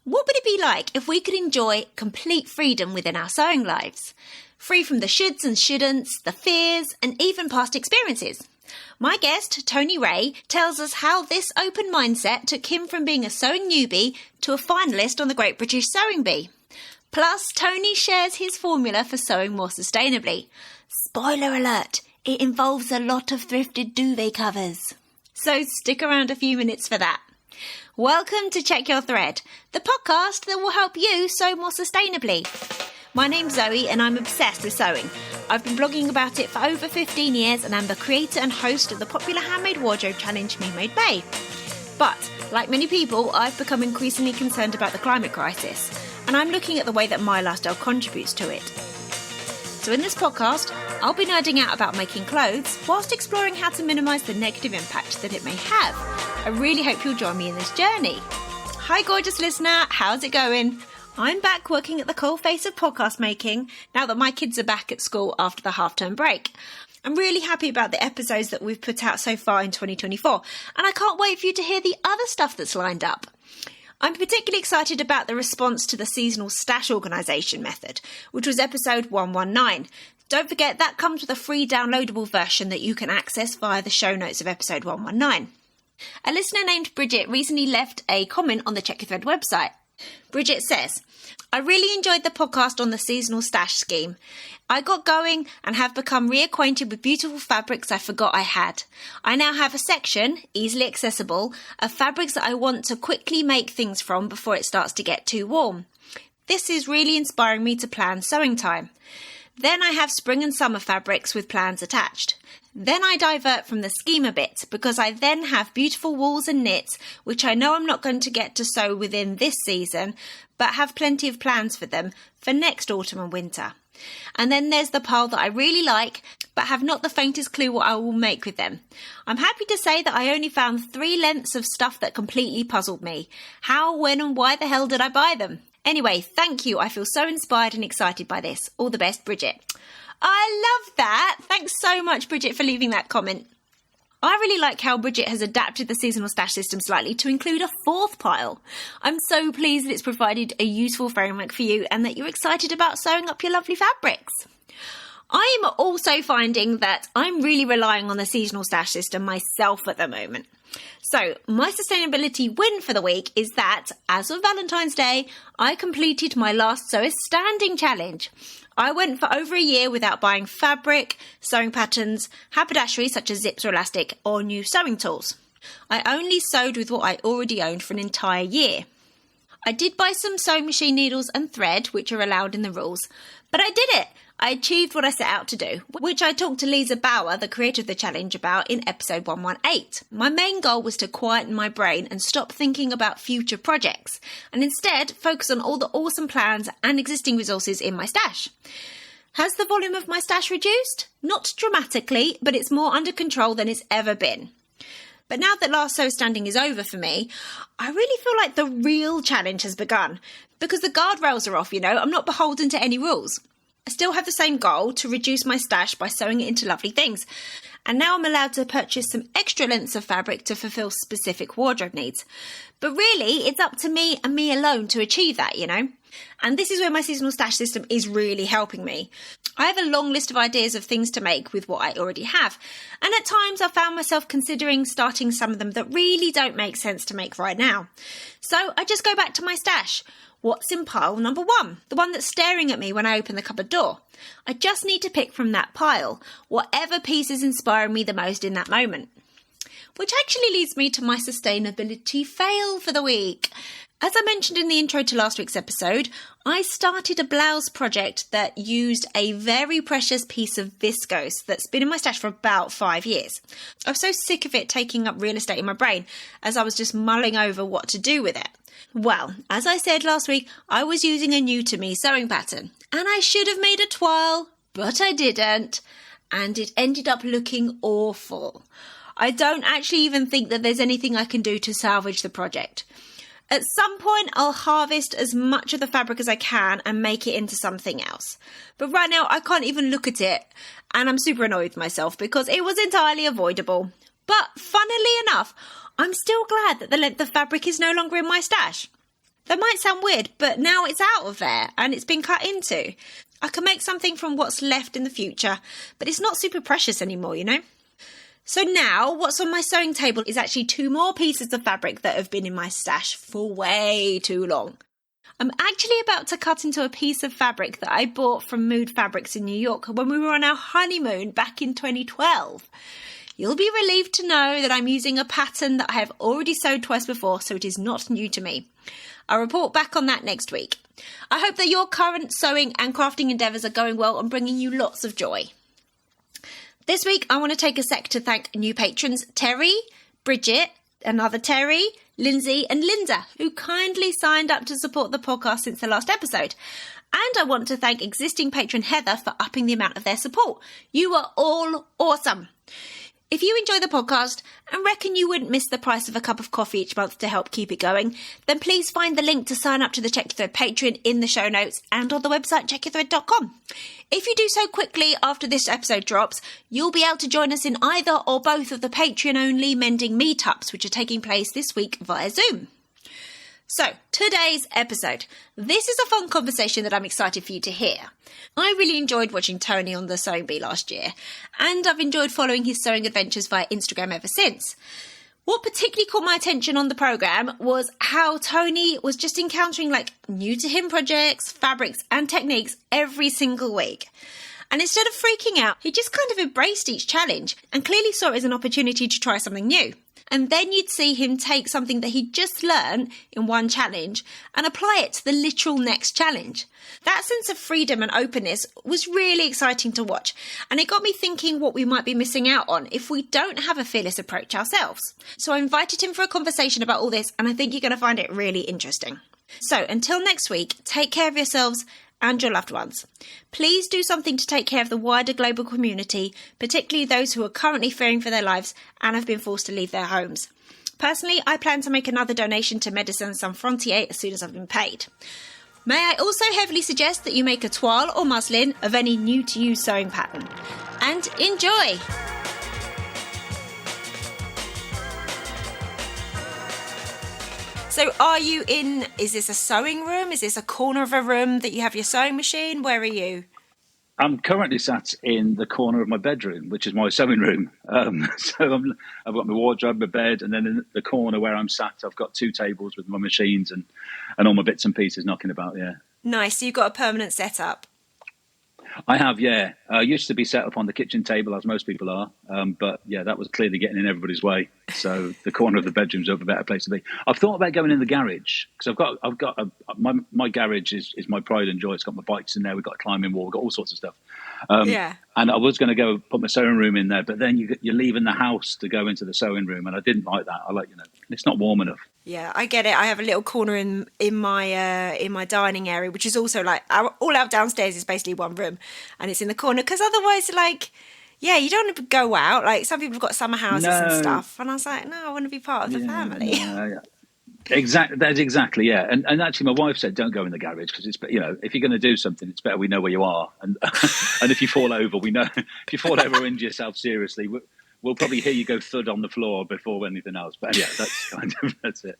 What would it be like if we could enjoy complete freedom within our sewing lives? Free from the shoulds and shouldn'ts, the fears, and even past experiences. My guest, Tony Rea, tells us how this open mindset took him from being a sewing newbie to a finalist on the Great British Sewing Bee. Plus, Tony shares his formula for sewing more sustainably. Spoiler alert, it involves a lot of thrifted duvet covers. So stick around a few minutes for that. Welcome to Check Your Thread, the podcast that will help you sew more sustainably. My name's Zoe and I'm obsessed with sewing. I've been blogging about it for over 15 years and I'm the creator and host of the popular handmade wardrobe challenge Me Made Bay. But, like many people, I've become increasingly concerned about the climate crisis, and I'm looking at the way that my lifestyle contributes to it. So in this podcast, I'll be nerding out about making clothes whilst exploring how to minimise the negative impact that it may have. I really hope you'll join me in this journey. Hi gorgeous listener, how's it going? I'm back working at the coalface of podcast making now that my kids are back at school after the half-term break. I'm really happy about the episodes that we've put out so far in 2024, and I can't wait for you to hear the other stuff that's lined up. I'm particularly excited about the response to the seasonal stash organisation method, which was episode 119. Don't forget that comes with a free downloadable version that you can access via the show notes of episode 119. A listener named Bridget recently left a comment on the Check Your Thread website. Bridget says, I really enjoyed the podcast on the seasonal stash scheme. I got going and have become reacquainted with beautiful fabrics I forgot I had. I now have a section, easily accessible, of fabrics that I want to quickly make things from before it starts to get too warm. This is really inspiring me to plan sewing time. Then I have spring and summer fabrics with plans attached. Then I divert from the scheme a bit because I then have beautiful wools and knits which I know I'm not going to get to sew within this season but have plenty of plans for them for next autumn and winter. And then there's the pile that I really like but have not the faintest clue what I will make with them. I'm happy to say that I only found 3 lengths of stuff that completely puzzled me. How, when and why the hell did I buy them? Anyway, thank you. I feel so inspired and excited by this. All the best, Bridget. I love that. Thanks so much, Bridget, for leaving that comment. I really like how Bridget has adapted the seasonal stash system slightly to include a 4th pile. I'm so pleased that it's provided a useful framework for you and that you're excited about sewing up your lovely fabrics. I'm also finding that I'm really relying on the seasonal stash system myself at the moment. So, my sustainability win for the week is that, as of Valentine's Day, I completed my last Sew Standing challenge. I went for over a year without buying fabric, sewing patterns, haberdashery such as zips or elastic, or new sewing tools. I only sewed with what I already owned for an entire year. I did buy some sewing machine needles and thread, which are allowed in the rules, but I did it! I achieved what I set out to do, which I talked to Lisa Bauer, the creator of the challenge, about in episode 118. My main goal was to quieten my brain and stop thinking about future projects, and instead focus on all the awesome plans and existing resources in my stash. Has the volume of my stash reduced? Not dramatically, but it's more under control than it's ever been. But now that last Sew Standing is over for me, I really feel like the real challenge has begun, because the guardrails are off, I'm not beholden to any rules. I still have the same goal to reduce my stash by sewing it into lovely things. And now I'm allowed to purchase some extra lengths of fabric to fulfill specific wardrobe needs. But really, it's up to me and me alone to achieve that, And this is where my seasonal stash system is really helping me. I have a long list of ideas of things to make with what I already have. And at times I found myself considering starting some of them that really don't make sense to make right now. So I just go back to my stash. What's in pile number 1? The one that's staring at me when I open the cupboard door. I just need to pick from that pile, whatever piece is inspiring me the most in that moment. Which actually leads me to my sustainability fail for the week. As I mentioned in the intro to last week's episode, I started a blouse project that used a very precious piece of viscose that's been in my stash for about 5 years. I was so sick of it taking up real estate in my brain as I was just mulling over what to do with it. Well, as I said last week, I was using a new to me sewing pattern, and I should have made a toile, but I didn't, and it ended up looking awful. I don't actually even think that there's anything I can do to salvage the project. At some point, I'll harvest as much of the fabric as I can and make it into something else. But right now, I can't even look at it, and I'm super annoyed with myself because it was entirely avoidable. But funnily enough, I'm still glad that the length of fabric is no longer in my stash. That might sound weird, but now it's out of there and it's been cut into. I can make something from what's left in the future, but it's not super precious anymore, you know? So now what's on my sewing table is actually 2 more pieces of fabric that have been in my stash for way too long. I'm actually about to cut into a piece of fabric that I bought from Mood Fabrics in New York when we were on our honeymoon back in 2012. You'll be relieved to know that I'm using a pattern that I have already sewed twice before, so it is not new to me. I'll report back on that next week. I hope that your current sewing and crafting endeavours are going well and bringing you lots of joy. This week, I want to take a sec to thank new patrons Terry, Bridget, another Terry, Lindsay and Linda, who kindly signed up to support the podcast since the last episode. And I want to thank existing patron Heather for upping the amount of their support. You are all awesome. If you enjoy the podcast and reckon you wouldn't miss the price of a cup of coffee each month to help keep it going, then please find the link to sign up to the Check Your Thread Patreon in the show notes and on the website checkyourthread.com. If you do so quickly after this episode drops, you'll be able to join us in either or both of the Patreon-only mending meetups, which are taking place this week via Zoom. So, today's episode. This is a fun conversation that I'm excited for you to hear. I really enjoyed watching Tony on the Sewing Bee last year, and I've enjoyed following his sewing adventures via Instagram ever since. What particularly caught my attention on the programme was how Tony was just encountering new to him projects, fabrics and techniques every single week. And instead of freaking out, he just kind of embraced each challenge and clearly saw it as an opportunity to try something new. And then you'd see him take something that he'd just learned in one challenge and apply it to the literal next challenge. That sense of freedom and openness was really exciting to watch, and it got me thinking what we might be missing out on if we don't have a fearless approach ourselves. So I invited him for a conversation about all this, and I think you're going to find it really interesting. So until next week, take care of yourselves and your loved ones. Please do something to take care of the wider global community, particularly those who are currently fearing for their lives and have been forced to leave their homes. Personally, I plan to make another donation to Médecins Sans Frontières as soon as I've been paid. May I also heavily suggest that you make a toile or muslin of any new-to-you sewing pattern. And enjoy! So is this a sewing room? Is this a corner of a room that you have your sewing machine? Where are you? I'm currently sat in the corner of my bedroom, which is my sewing room. I've got my wardrobe, my bed, and then in the corner where I'm sat, I've got 2 tables with my machines and all my bits and pieces knocking about, yeah. Nice. So you've got a permanent setup? I have, yeah. I used to be set up on the kitchen table, as most people are. But, yeah, that was clearly getting in everybody's way. So the corner of the bedroom's a better place to be. I've thought about going in the garage because my garage is my pride and joy. It's got my bikes in there. We've got a climbing wall. We've got all sorts of stuff. Yeah. And I was going to go put my sewing room in there, but then you're leaving the house to go into the sewing room, and I didn't like that. I like, it's not warm enough. Yeah, I get it. I have a little corner in my dining area, which is also all out downstairs is basically one room, and it's in the corner because otherwise, you don't want to go out. Some people have got summer houses and stuff, and I was like, no, I want to be part of the family. Yeah. Exactly. That's exactly, yeah. And actually, my wife said, don't go in the garage because it's, if you're going to do something, it's better we know where you are. And and if you fall over, we know. If you fall over or injure yourself seriously, we'll probably hear you go thud on the floor before anything else. But yeah, that's it.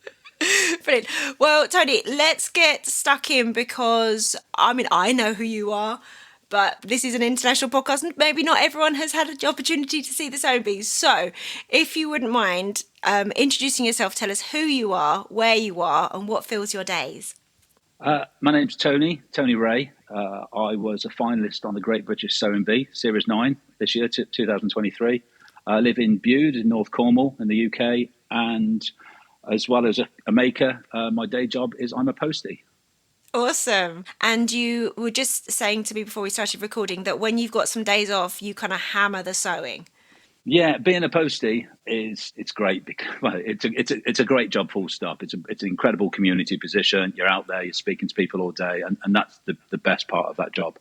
Brilliant. Well, Tony, let's get stuck in because I know who you are. But this is an international podcast and maybe not everyone has had the opportunity to see the Sewing Bees. So if you wouldn't mind introducing yourself, tell us who you are, where you are and what fills your days. My name's Tony Rea. I was a finalist on the Great British Sewing Bee, Series 9 this year, 2023. I live in Bude in North Cornwall in the UK, and as well as a maker, my day job is I'm a postie. Awesome. And you were just saying to me before we started recording that when you've got some days off, you kind of hammer the sewing. Yeah, being a postie it's great because it's a great job, full stop. It's an incredible community position. You're out there, you're speaking to people all day, and that's the best part of that job.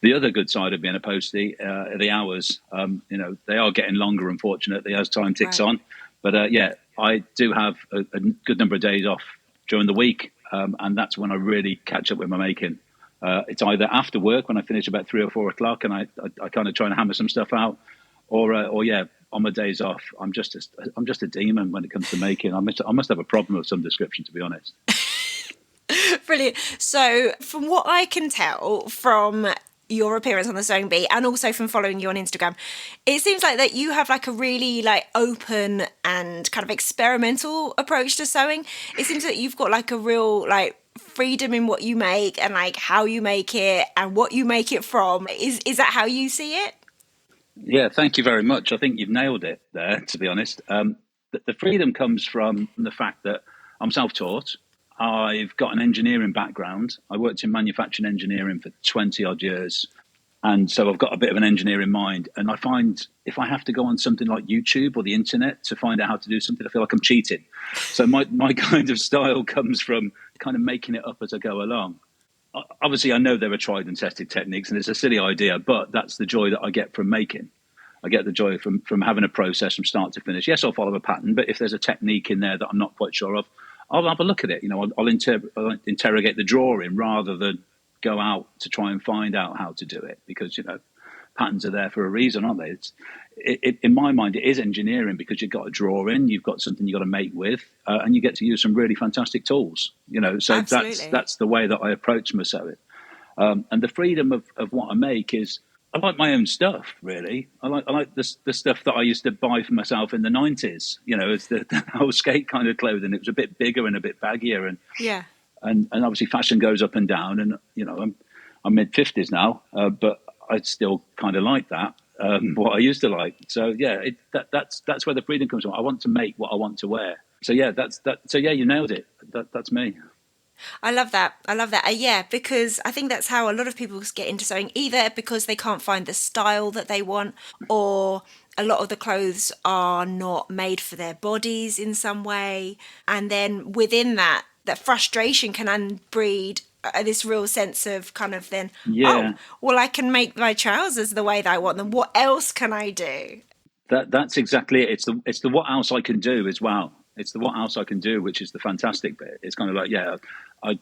The other good side of being a postie are the hours. They are getting longer, unfortunately, as time ticks on. But I do have a good number of days off during the week. And that's when I really catch up with my making. It's either after work when I finish about 3 or 4 o'clock and I kind of try and hammer some stuff out, or on my days off, I'm just a demon when it comes to making. I must have a problem of some description, to be honest. Brilliant. So from what I can tell from your appearance on the Sewing Bee and also from following you on Instagram, it seems like that you have like a really like open and kind of experimental approach to sewing. It seems that you've got like a real like freedom in what you make and like how you make it and what you make it from. Is that how you see it? Yeah, thank you very much. I think you've nailed it there, to be honest. The freedom comes from the fact that I'm self-taught. I've got an engineering background. I worked in manufacturing engineering for 20 odd years. And so I've got a bit of an engineering mind. And I find if I have to go on something like YouTube or the internet to find out how to do something, I feel like I'm cheating. So my kind of style comes from kind of making it up as I go along. Obviously, I know there are tried and tested techniques and it's a silly idea, but that's the joy that I get from making. I get the joy from having a process from start to finish. Yes, I'll follow a pattern, but if there's a technique in there that I'm not quite sure of, I'll have a look at it. I'll interrogate the drawing rather than go out to try and find out how to do it, because patterns are there for a reason, aren't they? In my mind, it is engineering because you've got a drawing, you've got something you've got to make with, and you get to use some really fantastic tools. So Absolutely. that's the way that I approach my sewing. And the freedom of what I make is, I like my own stuff, really. I like the stuff that I used to buy for myself in the 90s. It's the whole skate kind of clothing. It was a bit bigger and a bit baggier, and Yeah. and obviously fashion goes up and down. And I'm mid-50s now, but I still kind of like that. What I used to like. So yeah, that's where the freedom comes from. I want to make what I want to wear. So yeah, that's that. So yeah, you nailed it. That's me. I love that. Yeah, because I think that's how a lot of people get into sewing, either because they can't find the style that they want, or a lot of the clothes are not made for their bodies in some way. And then within that frustration can breed this real sense of kind of then, Yeah. oh, well, I can make my trousers the way that I want them. What else can I do? That's exactly it. It's the what else I can do as well. It's the what else I can do, which is the fantastic bit. It's kind of like, yeah, I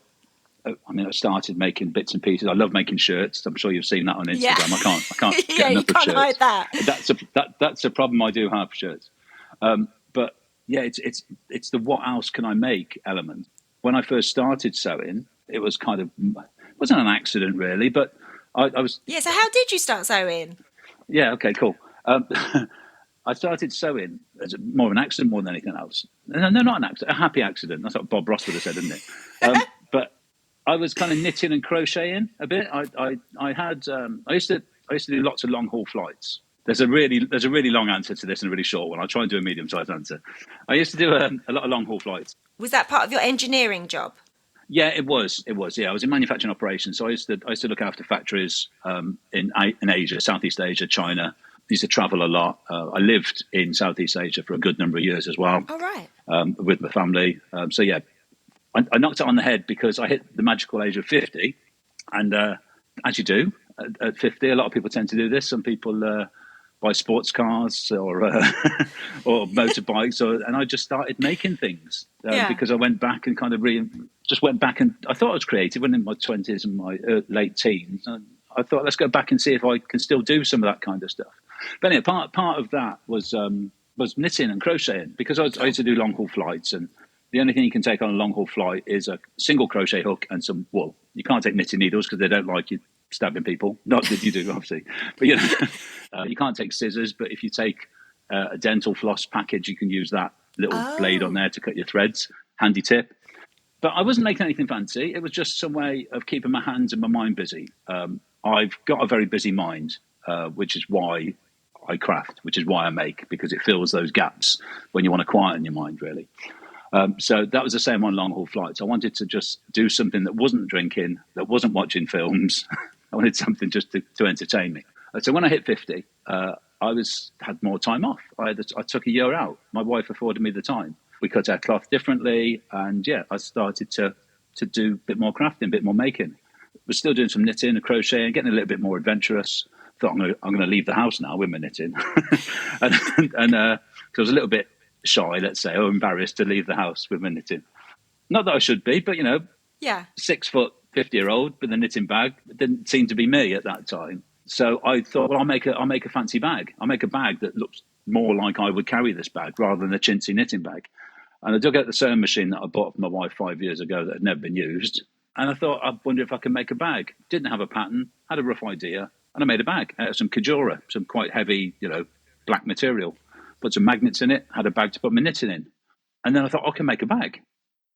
started making bits and pieces. I love making shirts. I'm sure you've seen that on Instagram. Yeah. I can't Yeah, get you enough of can't shirts. hide that. That's a problem I do have for shirts. But yeah, it's the what else can I make element. When I first started sewing, it was it wasn't an accident really, but I was. Yeah, so how did you start sewing? Yeah, okay, cool. I started sewing as more of an accident more than anything else. No, not an accident, a happy accident. That's what Bob Ross would have said, isn't it? But I was kind of knitting and crocheting a bit. I used to do lots of long haul flights. There's a really long answer to this and a really short one. I'll try and do a medium-sized answer. I used to do a lot of long haul flights. Was that part of your engineering job? Yeah, it was. Yeah, I was in manufacturing operations, so I used to look after factories in Asia, Southeast Asia, China. I used to travel a lot. I lived in Southeast Asia for a good number of years as well. Oh, right. With my family. So yeah, I knocked it on the head because I hit the magical age of 50, and as you do at 50, a lot of people tend to do this. Some people buy sports cars or or motorbikes, and I just started making things because I went back and kind of just went back, and I thought I was creative when in my 20s and my late teens. And I thought, let's go back and see if I can still do some of that kind of stuff. But anyway, part of that was knitting and crocheting, because I used to do long haul flights, and the only thing you can take on a long haul flight is a single crochet hook and some wool. You can't take knitting needles because they don't like you stabbing people. Not that you do, obviously. But you can't take scissors. But if you take a dental floss package, you can use that little blade on there to cut your threads. Handy tip. But I wasn't making anything fancy. It was just some way of keeping my hands and my mind busy. I've got a very busy mind, which is why I craft, which is why I make, because it fills those gaps when you want to quieten your mind, really. So that was the same on long haul flights. I wanted to just do something that wasn't drinking, that wasn't watching films. I wanted something just to entertain me. So when I hit 50, I had more time off. I took a year out. My wife afforded me the time. We cut our cloth differently, and yeah, I started to do a bit more crafting, a bit more making. We're still doing some knitting and crocheting, getting a little bit more adventurous. Thought I'm going to leave the house now with my knitting, and I was a little bit shy, let's say, or embarrassed to leave the house with my knitting. Not that I should be, but 6 foot 50-year-old with a knitting bag, it didn't seem to be me at that time. So I thought, well, I'll make a fancy bag. I'll make a bag that looks more like I would carry this bag rather than a chintzy knitting bag. And I dug out the sewing machine that I bought for my wife 5 years ago that had never been used. And I thought, I wonder if I can make a bag. Didn't have a pattern, had a rough idea, and I made a bag out of some Kajora, some quite heavy, black material. Put some magnets in it, had a bag to put my knitting in. And then I thought, I can make a bag.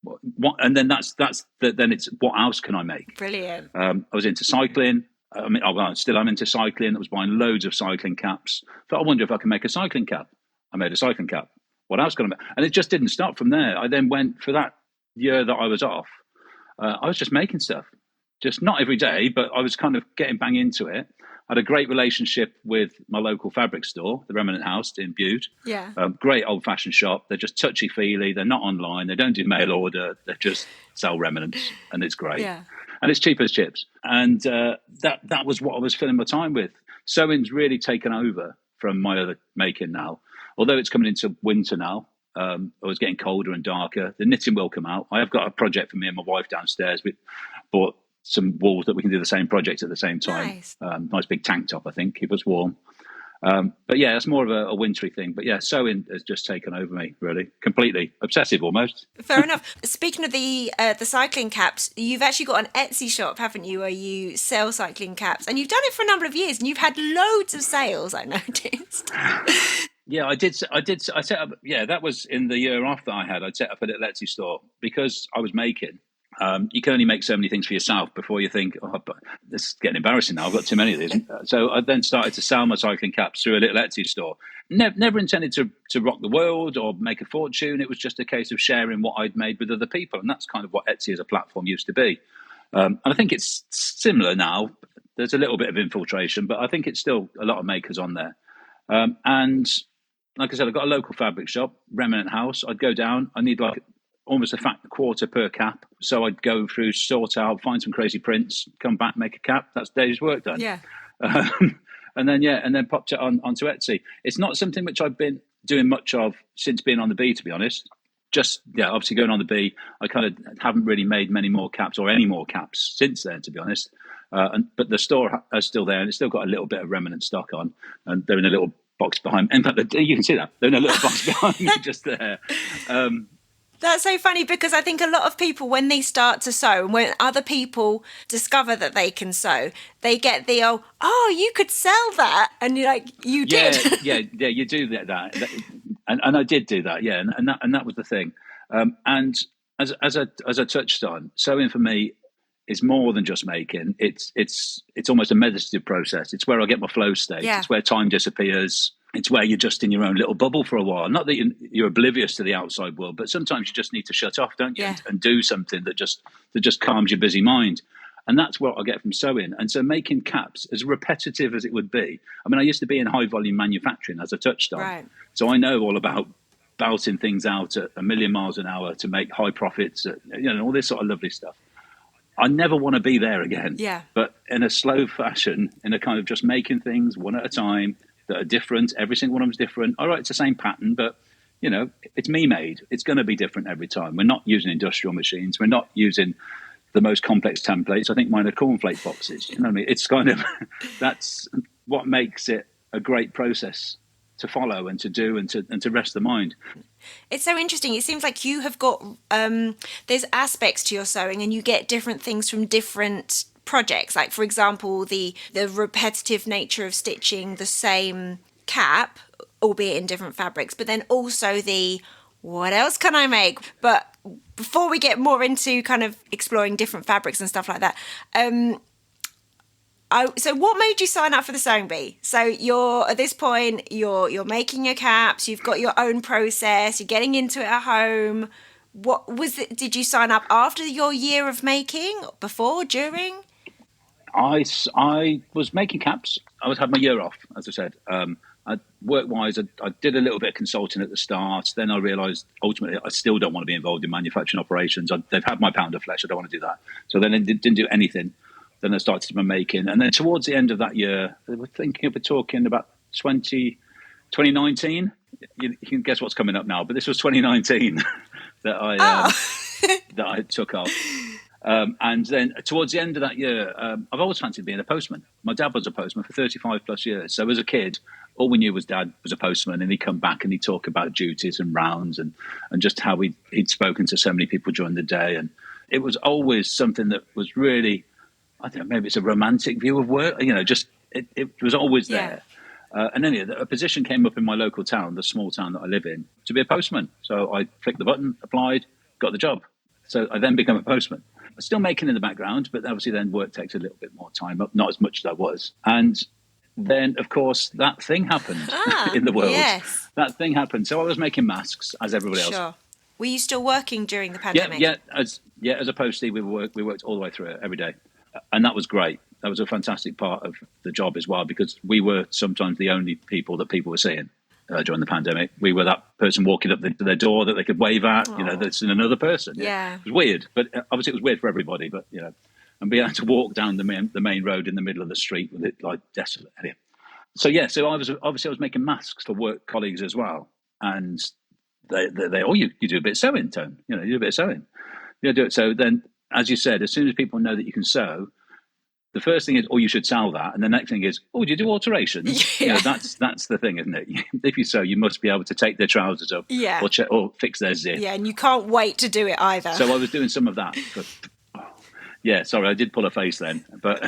What? And then then it's, what else can I make? Brilliant. I was into cycling. I'm into cycling. I was buying loads of cycling caps. Thought, I wonder if I can make a cycling cap. I made a cycling cap. What else can I make? And it just didn't stop from there. I then went, for that year that I was off, I was just making stuff. Just not every day, but I was kind of getting bang into it. I had a great relationship with my local fabric store, the Remnant House in Bude. Yeah. Great old-fashioned shop. They're just touchy-feely. They're not online. They don't do mail order. They just sell remnants, and it's great. Yeah. And it's cheap as chips. And that was what I was filling my time with. Sewing's really taken over from my other making now. Although it's coming into winter now, I was getting colder and darker. The knitting will come out. I have got a project for me and my wife downstairs. We bought some wool that we can do the same project at the same time. Nice big tank top, I think, keep us warm. But yeah, it's more of a wintry thing. But yeah, sewing has just taken over me, really, completely obsessive almost. Fair enough. Speaking of the cycling caps, you've actually got an Etsy shop, haven't you, where you sell cycling caps, and you've done it for a number of years, and you've had loads of sales, I noticed. Yeah, I did. I set up. Yeah, that was in the year after I had. I'd set up a little Etsy store because I was making. You can only make so many things for yourself before you think, but this is getting embarrassing now. I've got too many of these. So I then started to sell my cycling caps through a little Etsy store. Never intended to rock the world or make a fortune. It was just a case of sharing what I'd made with other people. And that's kind of what Etsy as a platform used to be. And I think it's similar now. There's a little bit of infiltration, but I think it's still a lot of makers on there. And like I said, I've got a local fabric shop, Remnant House. I'd go down. I need almost a quarter per cap. So I'd go through, sort out, find some crazy prints, come back, make a cap. That's a day's work done. Yeah. And then popped it onto Etsy. It's not something which I've been doing much of since being on the bee, to be honest. Obviously going on the bee, I kind of haven't really made many more caps or any more caps since then, to be honest. But the store is still there, and it's still got a little bit of remnant stock on, and they're in a little box behind. In fact, you can see that they're in a little box behind me, just there. That's so funny because I think a lot of people, when they start to sew, and when other people discover that they can sew, they get the you could sell that, and you're like, you did. Yeah, you do that, and I did do that, yeah, and that was the thing. And as I touched on, sewing for me is more than just making. It's almost a meditative process. It's where I get my flow state. Yeah. It's where time disappears. It's where you're just in your own little bubble for a while. Not that you're oblivious to the outside world, but sometimes you just need to shut off, don't you? Yeah. And do something that just calms your busy mind. And that's what I get from sewing. And so making caps, as repetitive as it would be. I mean, I used to be in high volume manufacturing, as I touched on. Right. So I know all about belting things out at 1,000,000 miles an hour to make high profits, all this sort of lovely stuff. I never want to be there again. Yeah. But in a slow fashion, in a kind of just making things one at a time that are different. Every single one of them is different. All right, it's the same pattern, but it's me made. It's going to be different every time. We're not using industrial machines. We're not using the most complex templates. I think mine are cornflake boxes. You know what I mean? It's kind of that's what makes it a great process to follow and to do and to rest the mind. It's so interesting. It seems like you have got there's aspects to your sewing, and you get different things from different projects. Like, for example, the repetitive nature of stitching the same cap, albeit in different fabrics, but then also the what else can I make? But before we get more into kind of exploring different fabrics and stuff like that, so what made you sign up for the Sewing Bee? So you're at this point, you're making your caps, you've got your own process, you're getting into it at home. What was it? Did you sign up after your year of making, before, during? I was making caps. I had my year off, as I said. Work-wise, I did a little bit of consulting at the start. Then I realised ultimately I still don't want to be involved in manufacturing operations. They've had my pound of flesh. I don't want to do that. So then I didn't do anything. Then I started my making. And then towards the end of that year, we're talking about 2019. You can guess what's coming up now, but this was 2019 that I took off. And then towards the end of that year, I've always fancied being a postman. My dad was a postman for 35 plus years. So as a kid, all we knew was Dad was a postman, and he'd come back and he'd talk about duties and rounds and just how he'd spoken to so many people during the day. And it was always something that was really, I don't know, maybe it's a romantic view of work. Just it was always there. And then a position came up in my local town, the small town that I live in, to be a postman. So I clicked the button, applied, got the job. So I then became a postman. I'm still making in the background, but obviously then work takes a little bit more time up, not as much as I was. And then, of course, that thing happened in the world. Yes. That thing happened. So I was making masks, as everybody else. Sure. Were you still working during the pandemic? Yeah. As a postie, we worked all the way through it every day. And that was great. That was a fantastic part of the job as well, because we were sometimes the only people that people were seeing during the pandemic. We were that person walking up to their door that they could wave at, that's another person. Yeah. It was weird, but obviously it was weird for everybody, but, and being able to walk down the main road in the middle of the street with it like desolate. Anyway. So I was making masks for work colleagues as well. And they you do a bit of sewing, Tone. You do a bit of sewing. Do it. So then, as you said, as soon as people know that you can sew, the first thing is, you should sell that. And the next thing is, do you do alterations? Yeah. That's the thing, isn't it? If you sew, you must be able to take their trousers up or fix their zip. Yeah, and you can't wait to do it either. So I was doing some of that. But, sorry, I did pull a face then. But,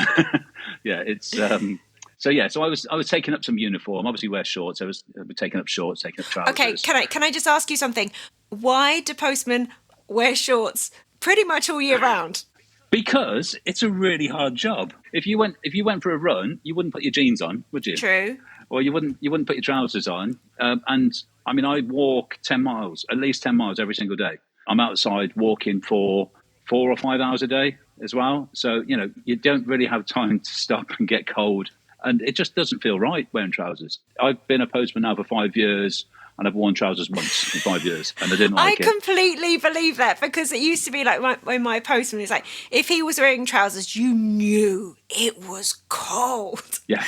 it's... So I was taking up some uniform. Obviously, wear shorts. I was taking up shorts, taking up trousers. Okay, can I just ask you something? Why do postmen wear shorts pretty much all year round? Because it's a really hard job. If you went for a run, you wouldn't put your jeans on, would you? True. Or you wouldn't put your trousers on. And I mean, I walk 10 miles, at least 10 miles every single day. I'm outside walking for 4 or 5 hours a day as well. So you don't really have time to stop and get cold. And it just doesn't feel right wearing trousers. I've been a postman now for 5 years, and I've worn trousers once in 5 years, and I didn't like it. I completely believe that, because it used to be like when my postman was like, if he was wearing trousers, you knew it was cold. Yeah.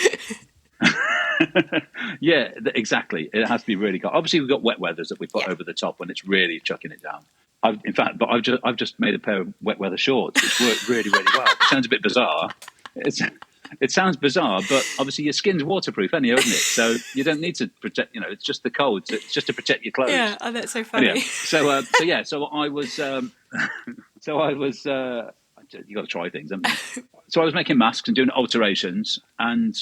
Yeah, exactly. It has to be really cold. Obviously, we've got wet weathers that we put over the top when it's really chucking it down. I've just made a pair of wet weather shorts, which work really, really well. It sounds a bit bizarre. It sounds bizarre, but obviously your skin's waterproof anyway, isn't it? So you don't need to protect. It's just the cold. It's just to protect your clothes. Yeah, that's so funny. Anyway, so I was. You got to try things, haven't you? So I was making masks and doing alterations, and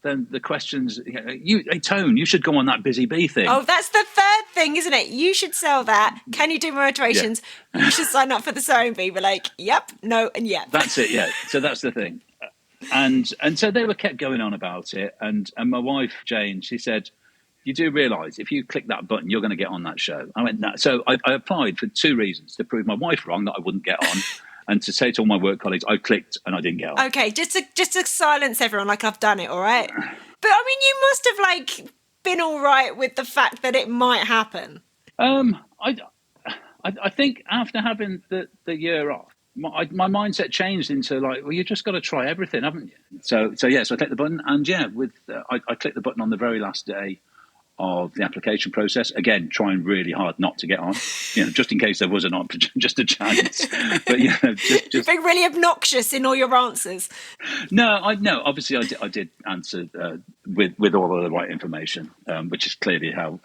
then the questions. Hey Tone, you should go on that Busy Bee thing. Oh, that's the third thing, isn't it? You should sell that. Can you do more alterations? Yeah. You should sign up for the sewing bee. We're like, yep, no, and yep. That's it. Yeah. So that's the thing. And so they kept going on about it. And my wife, Jane, she said, you do realise if you click that button, you're going to get on that show. I went, no. So I applied for 2 reasons: to prove my wife wrong, that I wouldn't get on, and to say to all my work colleagues, I clicked and I didn't get on. Okay, just to silence everyone, like I've done it, all right? But I mean, you must have been all right with the fact that it might happen. I think after having the year off, my mindset changed into you just got to try everything, haven't you? So I clicked the button, and I clicked the button on the very last day of the application process. Again, trying really hard not to get on, just in case there was just a chance. But just you're being really obnoxious in all your answers. No, obviously I did answer with all of the right information, which is clearly how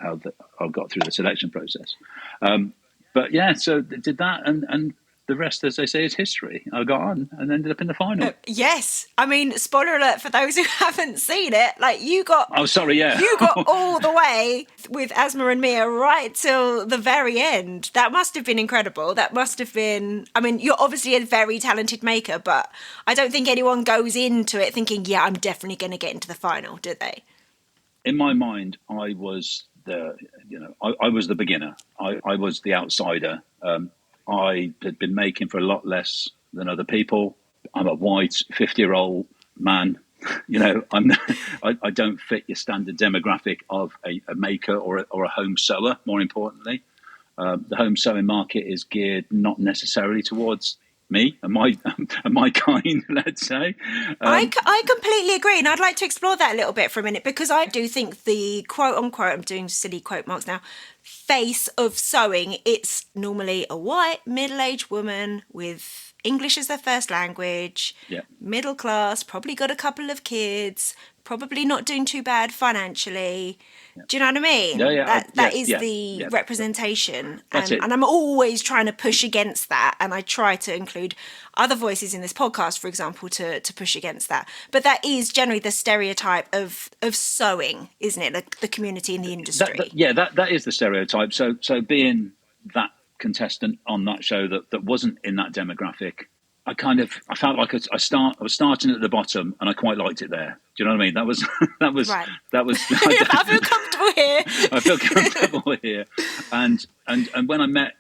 I got through the selection process. But so did that, and the rest, as they say, is history. I got on and ended up in the final. Yes. I mean, spoiler alert for those who haven't seen it. You got... Oh, sorry, yeah. You got all the way with Asma and Mia right till the very end. That must have been incredible. That must have been... I mean, you're obviously a very talented maker, but I don't think anyone goes into it thinking, yeah, I'm definitely going to get into the final, do they? In my mind, I was I was the beginner. I was the outsider. I had been making for a lot less than other people. I'm a white 50-year-old man. I don't fit your standard demographic of a maker or a home sewer. More importantly, the home sewing market is geared not necessarily towards me and my kind, let's say. I completely agree, and I'd like to explore that a little bit for a minute, because I do think the quote-unquote, I'm doing silly quote marks now, face of sewing, it's normally a white, middle-aged woman with English as their first language, middle class, probably got a couple of kids, probably not doing too bad financially. Do you know what I mean? That is the representation. That's it. And I'm always trying to push against that. And I try to include other voices in this podcast, for example, to push against that. But that is generally the stereotype of sewing, isn't it? The community in the industry. That is the stereotype. So being that contestant on that show that wasn't in that demographic, I felt like I was starting at the bottom, and I quite liked it there. Do you know what I mean? That was right. I feel comfortable here. I feel comfortable here, and when I met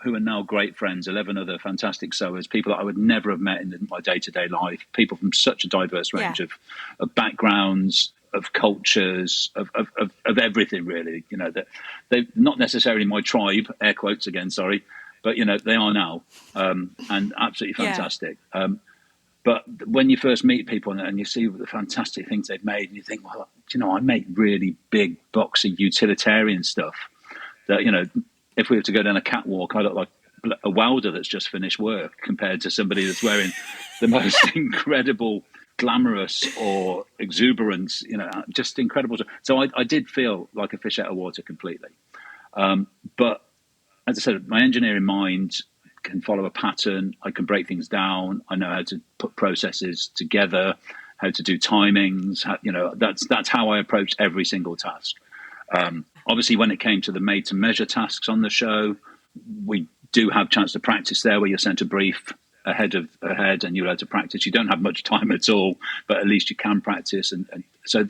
who are now great friends, 11 other fantastic sewers, people that I would never have met in my day-to-day life, people from such a diverse range of backgrounds, of cultures, of everything really. You know, that they're not necessarily my tribe, air quotes again, sorry. But, you know, they are now, and absolutely fantastic. But when you first meet people and you see the fantastic things they've made, and you think, well, you know, I make really big, boxy, utilitarian stuff that, you know, if we were to go down a catwalk, I look like a welder that's just finished work compared to somebody that's wearing the most incredible, glamorous or exuberance, you know, just incredible. So I did feel like a fish out of water completely. But as I said, my engineering mind can follow a pattern. I can break things down. I know how to put processes together, how to do timings. You know, that's how I approach every single task. Obviously, when it came to the made-to-measure tasks on the show, we do have a chance to practice there, where you're sent a brief ahead, and you're allowed to practice. You don't have much time at all, but at least you can practice. And so,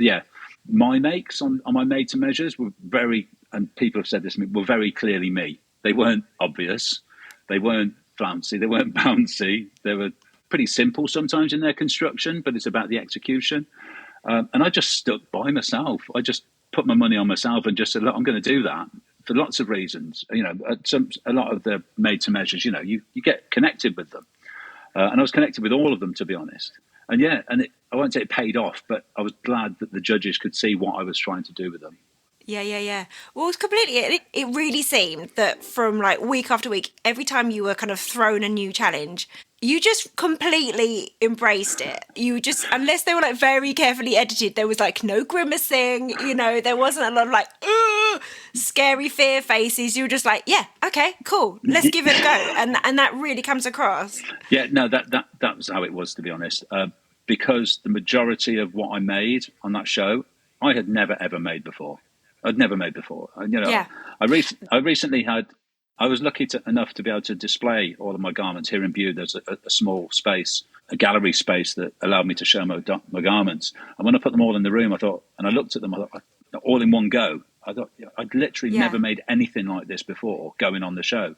my makes on my made-to-measures were very, and people have said this to me, were very clearly me. They weren't obvious. They weren't flouncy. They weren't bouncy. They were pretty simple sometimes in their construction, but it's about the execution. And I just stuck by myself. I just put my money on myself and just said, look, I'm going to do that for lots of reasons. You know, a lot of the made-to-measures, you know, you get connected with them. And I was connected with all of them, to be honest. And I won't say it paid off, but I was glad that the judges could see what I was trying to do with them. Yeah. Well, it really seemed that from like week after week, every time you were kind of thrown a new challenge, you just completely embraced it. You just, unless they were like very carefully edited, there was like no grimacing, you know, there wasn't a lot of like, scary fear faces. You were just like, yeah, okay, cool, let's give it a go. And that really comes across. Yeah, no, that was how it was, to be honest. Because the majority of what I made on that show, I had never, ever made before. I'd never made before. You know, I recently I was lucky enough to be able to display all of my garments here in Bude. There's a small space, a gallery space that allowed me to show my garments. And when I put them all in the room, I looked at them, I thought, all in one go. I thought, I'd literally never made anything like this before going on the show.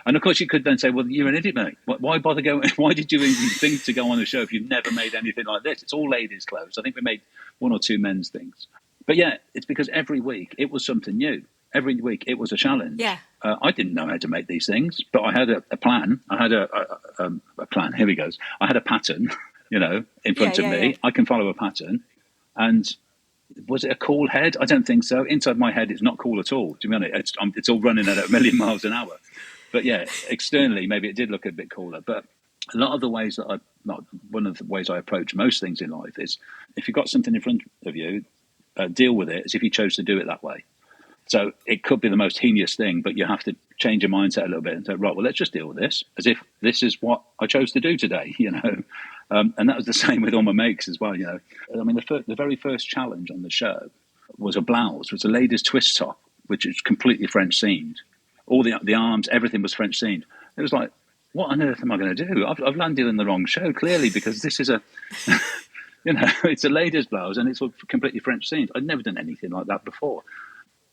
And of course, you could then say, well, you're an idiot, mate. Why bother going? Why did you even think to go on the show if you've never made anything like this? It's all ladies' clothes. I think we made one or two men's things. But yeah, it's because every week it was something new. Every week it was a challenge. Yeah. I didn't know how to make these things, but I had a plan. I had a plan. Here he goes. I had a pattern, you know, in front of me. Yeah. I can follow a pattern. And was it a cool head? I don't think so. Inside my head, it's not cool at all. To be honest, it's all running at 1 million miles an hour. But yeah, externally, maybe it did look a bit cooler. But a lot of the ways one of the ways I approach most things in life is, if you've got something in front of you, deal with it as if you chose to do it that way. So it could be the most heinous thing, but you have to change your mindset a little bit and say, right, well, let's just deal with this as if this is what I chose to do today, you know. And that was the same with all my makes as well, you know. I mean, the very first challenge on the show was a blouse, was a lady's twist top, which is completely French seamed. All the arms, everything was French seamed. It was like, what on earth am I going to do? I've landed in the wrong show, clearly, because this is you know, it's a lady's blouse and it's all completely French seamed. I'd never done anything like that before.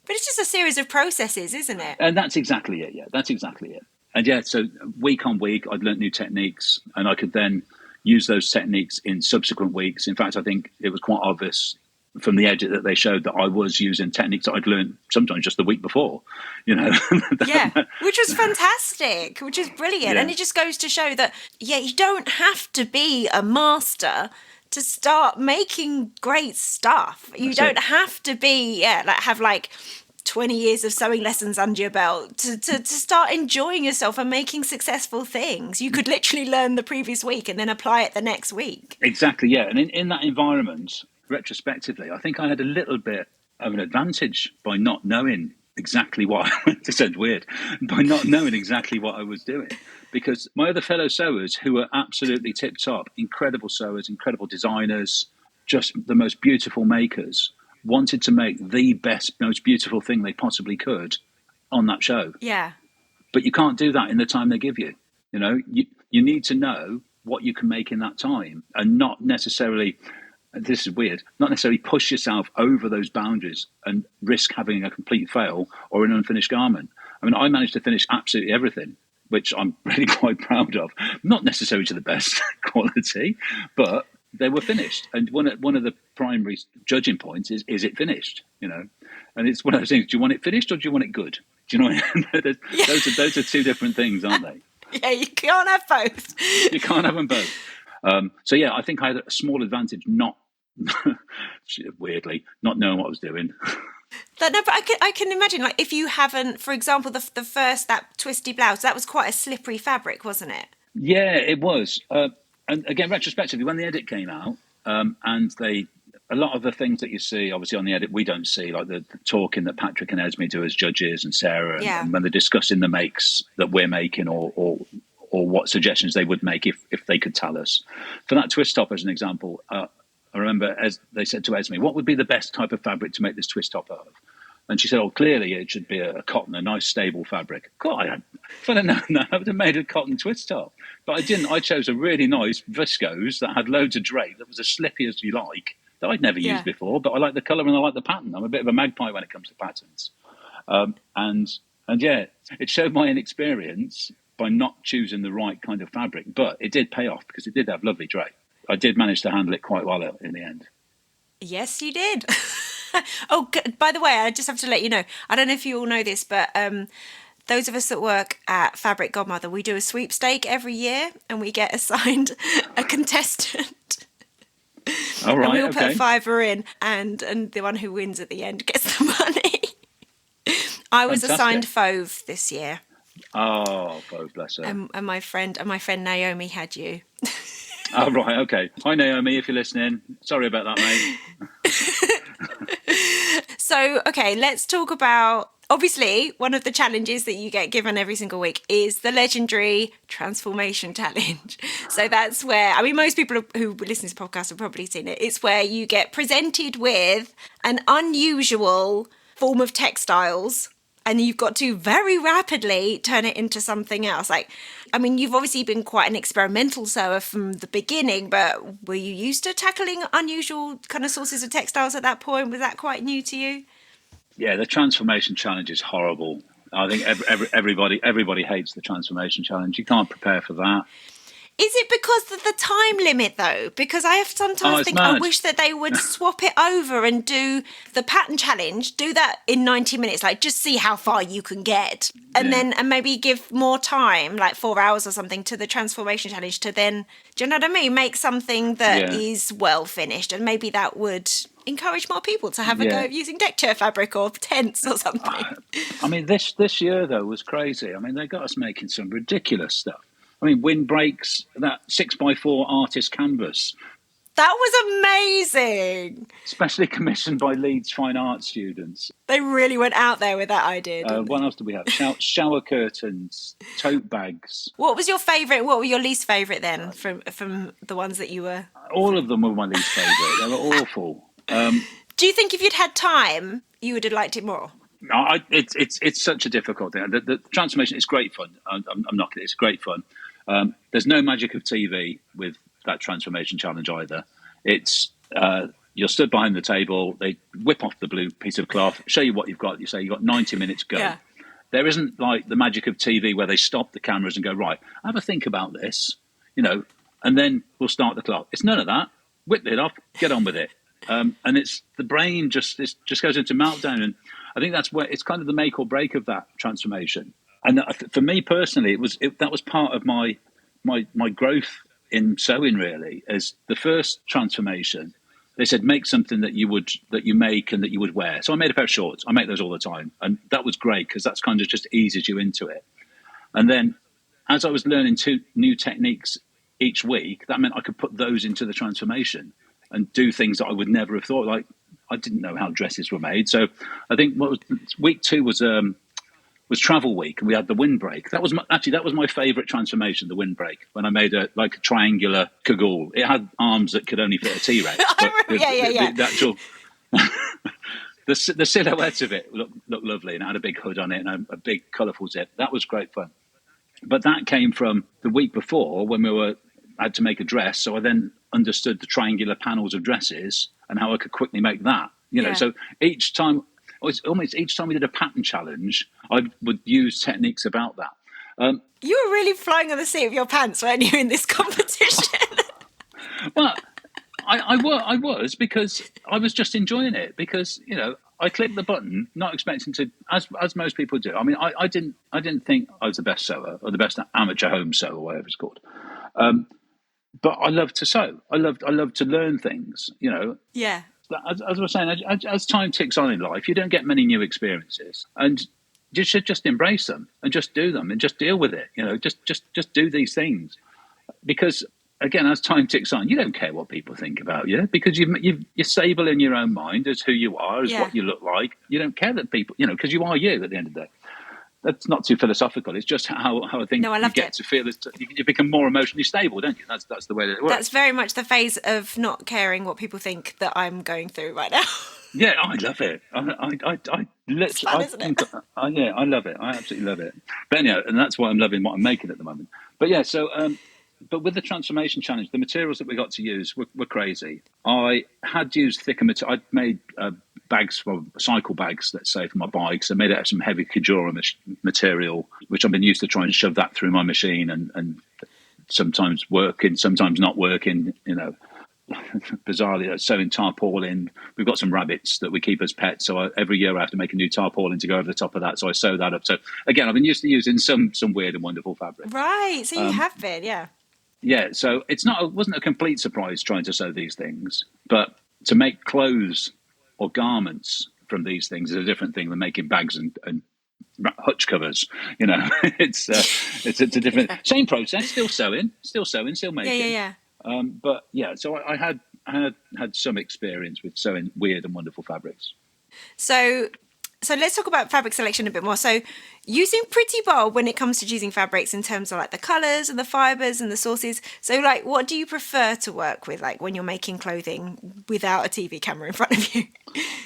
But it's just a series of processes, isn't it? And that's exactly it, yeah. That's exactly it. And yeah, so week on week, I'd learnt new techniques, and I could then use those techniques in subsequent weeks. In fact, I think it was quite obvious from the edit that they showed that I was using techniques that I'd learned sometimes just the week before, you know. Yeah, which was fantastic, which is brilliant. Yeah. And it just goes to show that, yeah, you don't have to be a master to start making great stuff. You don't have to be, have 20 years of sewing lessons under your belt to start enjoying yourself and making successful things. You could literally learn the previous week and then apply it the next week. Exactly, yeah. And in that environment, retrospectively, I think I had a little bit of an advantage by not knowing exactly what it sounds weird, by not knowing exactly what I was doing, because my other fellow sewers who were absolutely tip top, incredible sewers, incredible designers, just the most beautiful makers, wanted to make the best, most beautiful thing they possibly could on that show. Yeah. But you can't do that in the time they give you. You need to know what you can make in that time, and not necessarily, this is weird, not necessarily push yourself over those boundaries and risk having a complete fail or an unfinished garment. I mean, I managed to finish absolutely everything, which I'm really quite proud of. Not necessarily to the best quality, but they were finished. And one of the primary judging points is it finished? And it's one of those things. Do you want it finished or do you want it good? Do you know what I mean? Those are two different things, aren't they? Yeah, you can't have both. You can't have them both. So yeah, I think I had a small advantage, not weirdly, not knowing what I was doing. No, but I can imagine, like, if you haven't, for example, the first, that twisty blouse, that was quite a slippery fabric, wasn't it? Yeah, it was. And again, retrospectively, when the edit came out, and a lot of the things that you see, obviously on the edit, we don't see, like the talking that Patrick and Esme do as judges, and Sarah, and when they're discussing the makes that we're making, or what suggestions they would make if they could tell us. For that twist top, as an example, I remember as they said to Esme, what would be the best type of fabric to make this twist top out of? And she said, clearly it should be a cotton, a nice stable fabric. God, if I'd have known that, I would have made a cotton twist top. But I didn't. I chose a really nice viscose that had loads of drape, that was as slippy as you like, that I'd never used before, but I like the colour and I like the pattern. I'm a bit of a magpie when it comes to patterns. And yeah, it showed my inexperience by not choosing the right kind of fabric, but it did pay off because it did have lovely drape. I did manage to handle it quite well in the end. Yes, you did. Oh, by the way, I just have to let you know, I don't know if you all know this, but those of us that work at Fabric Godmother, we do a sweepstake every year and we get assigned a contestant. All right, and we all put a fiver in, and the one who wins at the end gets the money. I was assigned Fauve this year. Oh, Fauve, bless her. And my friend Naomi had you. Oh, right, okay. Hi, Naomi, if you're listening. Sorry about that, mate. So, okay, let's talk about, obviously, one of the challenges that you get given every single week is the legendary transformation challenge. So that's where, I mean, most people who listen to this podcast have probably seen it. It's where you get presented with an unusual form of textiles, and you've got to very rapidly turn it into something else. Like, I mean, you've obviously been quite an experimental sewer from the beginning, but were you used to tackling unusual kind of sources of textiles at that point? Was that quite new to you? Yeah, the transformation challenge is horrible. I think everybody hates the transformation challenge. You can't prepare for that. Is it because of the time limit, though? Because I have sometimes think, I wish that they would swap it over and do the pattern challenge, do that in 90 minutes, like just see how far you can get. And then maybe give more time, like 4 hours or something, to the transformation challenge to then, do you know what I mean? Make something that is well finished. And maybe that would encourage more people to have a go of using deck chair fabric or tents or something. I mean, this year, though, was crazy. I mean, they got us making some ridiculous stuff. I mean, Windbreaks, that 6x4 artist canvas. That was amazing. Specially commissioned by Leeds Fine Arts students. They really went out there with that idea, didn't what else did we have? Shower curtains, tote bags. What was your favourite? What were your least favourite then from the ones that you were? All of them were my least favourite. They were awful. Do you think if you'd had time, you would have liked it more? No, it's such a difficult thing. The transformation is great fun. I'm not kidding. It's great fun. There's no magic of TV with that transformation challenge either. It's you're stood behind the table. They whip off the blue piece of cloth, show you what you've got. You say you've got 90 minutes, go. Yeah. There isn't like the magic of TV where they stop the cameras and go, right, have a think about this, and then we'll start the clock. It's none of that. Whip it off, get on with it. And it's the brain just goes into meltdown. And I think that's where it's kind of the make or break of that transformation. And for me personally, that was part of my growth in sewing. Really, as the first transformation, they said make something that you make and that you would wear. So I made a pair of shorts. I make those all the time, and that was great because that's kind of just eases you into it. And then, as I was learning 2 new techniques each week, that meant I could put those into the transformation. and do things that I would never have thought. Like, I didn't know how dresses were made. So I think week 2 was travel week, and we had the windbreak. That was my favourite transformation, the windbreak, when I made a triangular cagoule. It had arms that could only fit a T-Rex. The actual the silhouette of it looked lovely, and it had a big hood on it and a big colourful zip. That was great fun. But that came from the week before when had to make a dress. So I then understood the triangular panels of dresses and how I could quickly make that. So each time we did a pattern challenge, I would use techniques about that. You were really flying on the seat of your pants, weren't you, in this competition? Well, I was, because I was just enjoying it, because I clicked the button, not expecting to, as most people do. I mean, I didn't think I was the best sewer or the best amateur home sewer, or whatever it's called. But I love to sew. I love to learn things. Yeah. As I was saying, as time ticks on in life, you don't get many new experiences, and you should just embrace them and just do them and just deal with it. Just do these things, because again, as time ticks on, you don't care what people think about you, because you're stable in your own mind as who you are, as what you look like. You don't care that people, because you are you at the end of the day. That's not too philosophical. It's just how I think you get to feel. You become more emotionally stable, don't you? That's the way that it works. That's very much the phase of not caring what people think that I'm going through right now. Yeah, I love it. I literally, it's fun, isn't it? I love it. I absolutely love it. But anyhow, and that's why I'm loving what I'm making at the moment. But yeah, so but with the transformation challenge, the materials that we got to use were crazy. I had used thicker material. I'd made bags, cycle bags, let's say, for my bikes. I made it out of some heavy Kajora material, which I've been used to try and shove that through my machine, and sometimes working, sometimes not working. Bizarrely, sewing tarpaulin. We've got some rabbits that we keep as pets, so every year I have to make a new tarpaulin to go over the top of that. So I sew that up. So again, I've been used to using some weird and wonderful fabric. Right. So you have been, yeah. Yeah, so it wasn't a complete surprise trying to sew these things, but to make clothes or garments from these things is a different thing than making bags and hutch covers. It's a different same process. Still sewing, still making. Yeah. But yeah, so I had some experience with sewing weird and wonderful fabrics. So let's talk about fabric selection a bit more. So you seem pretty bold when it comes to choosing fabrics in terms of like the colours and the fibres and the sources. So like, what do you prefer to work with, like when you're making clothing without a TV camera in front of you?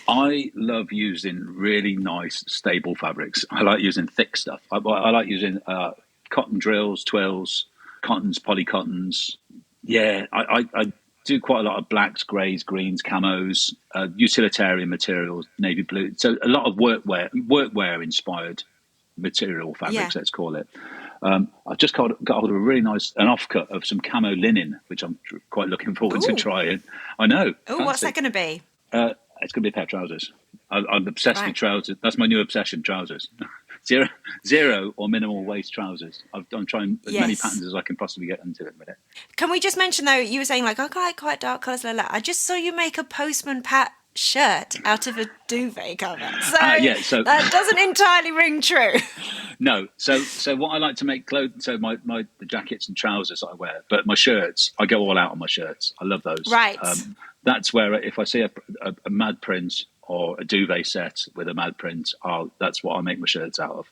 I love using really nice, stable fabrics. I like using thick stuff. I like using cotton drills, twills, cottons, polycottons. Yeah, I do quite a lot of blacks, greys, greens, camos, utilitarian materials, navy blue. So a lot of workwear inspired material fabrics, let's call it. I've just got hold of a really nice an offcut of some camo linen, which I'm quite looking forward to trying. I know. Oh, what's that going to be? It's going to be a pair of trousers. I'm obsessed with trousers. That's my new obsession, trousers. Zero or minimal waist trousers. I'm trying as many patterns as I can possibly get into it at the minute. Can we just mention, though, you were saying, like, I like quite dark colours like that. I just saw you make a Postman Pat shirt out of a duvet cover. So that doesn't entirely ring true. No. So what I like to make clothes, so the jackets and trousers I wear, but my shirts, I go all out on my shirts. I love those. Right. That's where if I see a mad print or a duvet set with a mad print, that's what I make my shirts out of.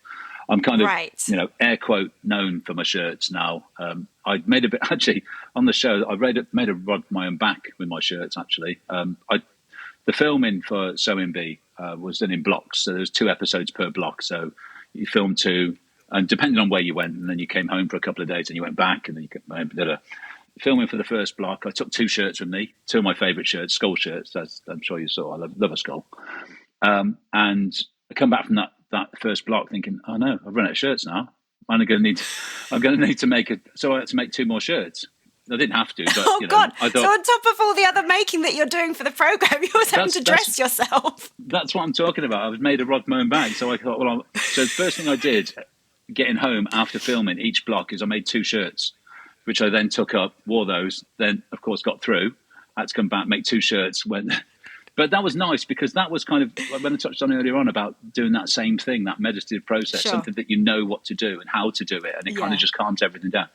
I'm kind of, air quote, known for my shirts now. I made a bit, actually, on the show, I made a rod my own back with my shirts, actually. The filming for Sewing Bee was done in blocks, so there's 2 episodes per block. So you filmed 2, and depending on where you went, and then you came home for a couple of days, and you went back, and then you did a filming for the first block. I took 2 shirts with me, 2 of my favourite shirts, skull shirts. I'm sure you saw. I love a skull. And I come back from that first block thinking, oh no, I've run out of shirts now. I'm going to need to make it. So I had to make 2 more shirts. I didn't have to, but God! I thought, so on top of all the other making that you're doing for the program, you're having to dress yourself. That's what I'm talking about. I was made a rod my own bag, so I thought, so the first thing I did, getting home after filming each block, is I made 2 shirts, which I then took up, wore those, then of course got through. I had to come back, make 2 shirts. But that was nice, because that was kind of when I touched on earlier on about doing that same thing, that meditative process, something that you know what to do and how to do it, and it kind of just calms everything down.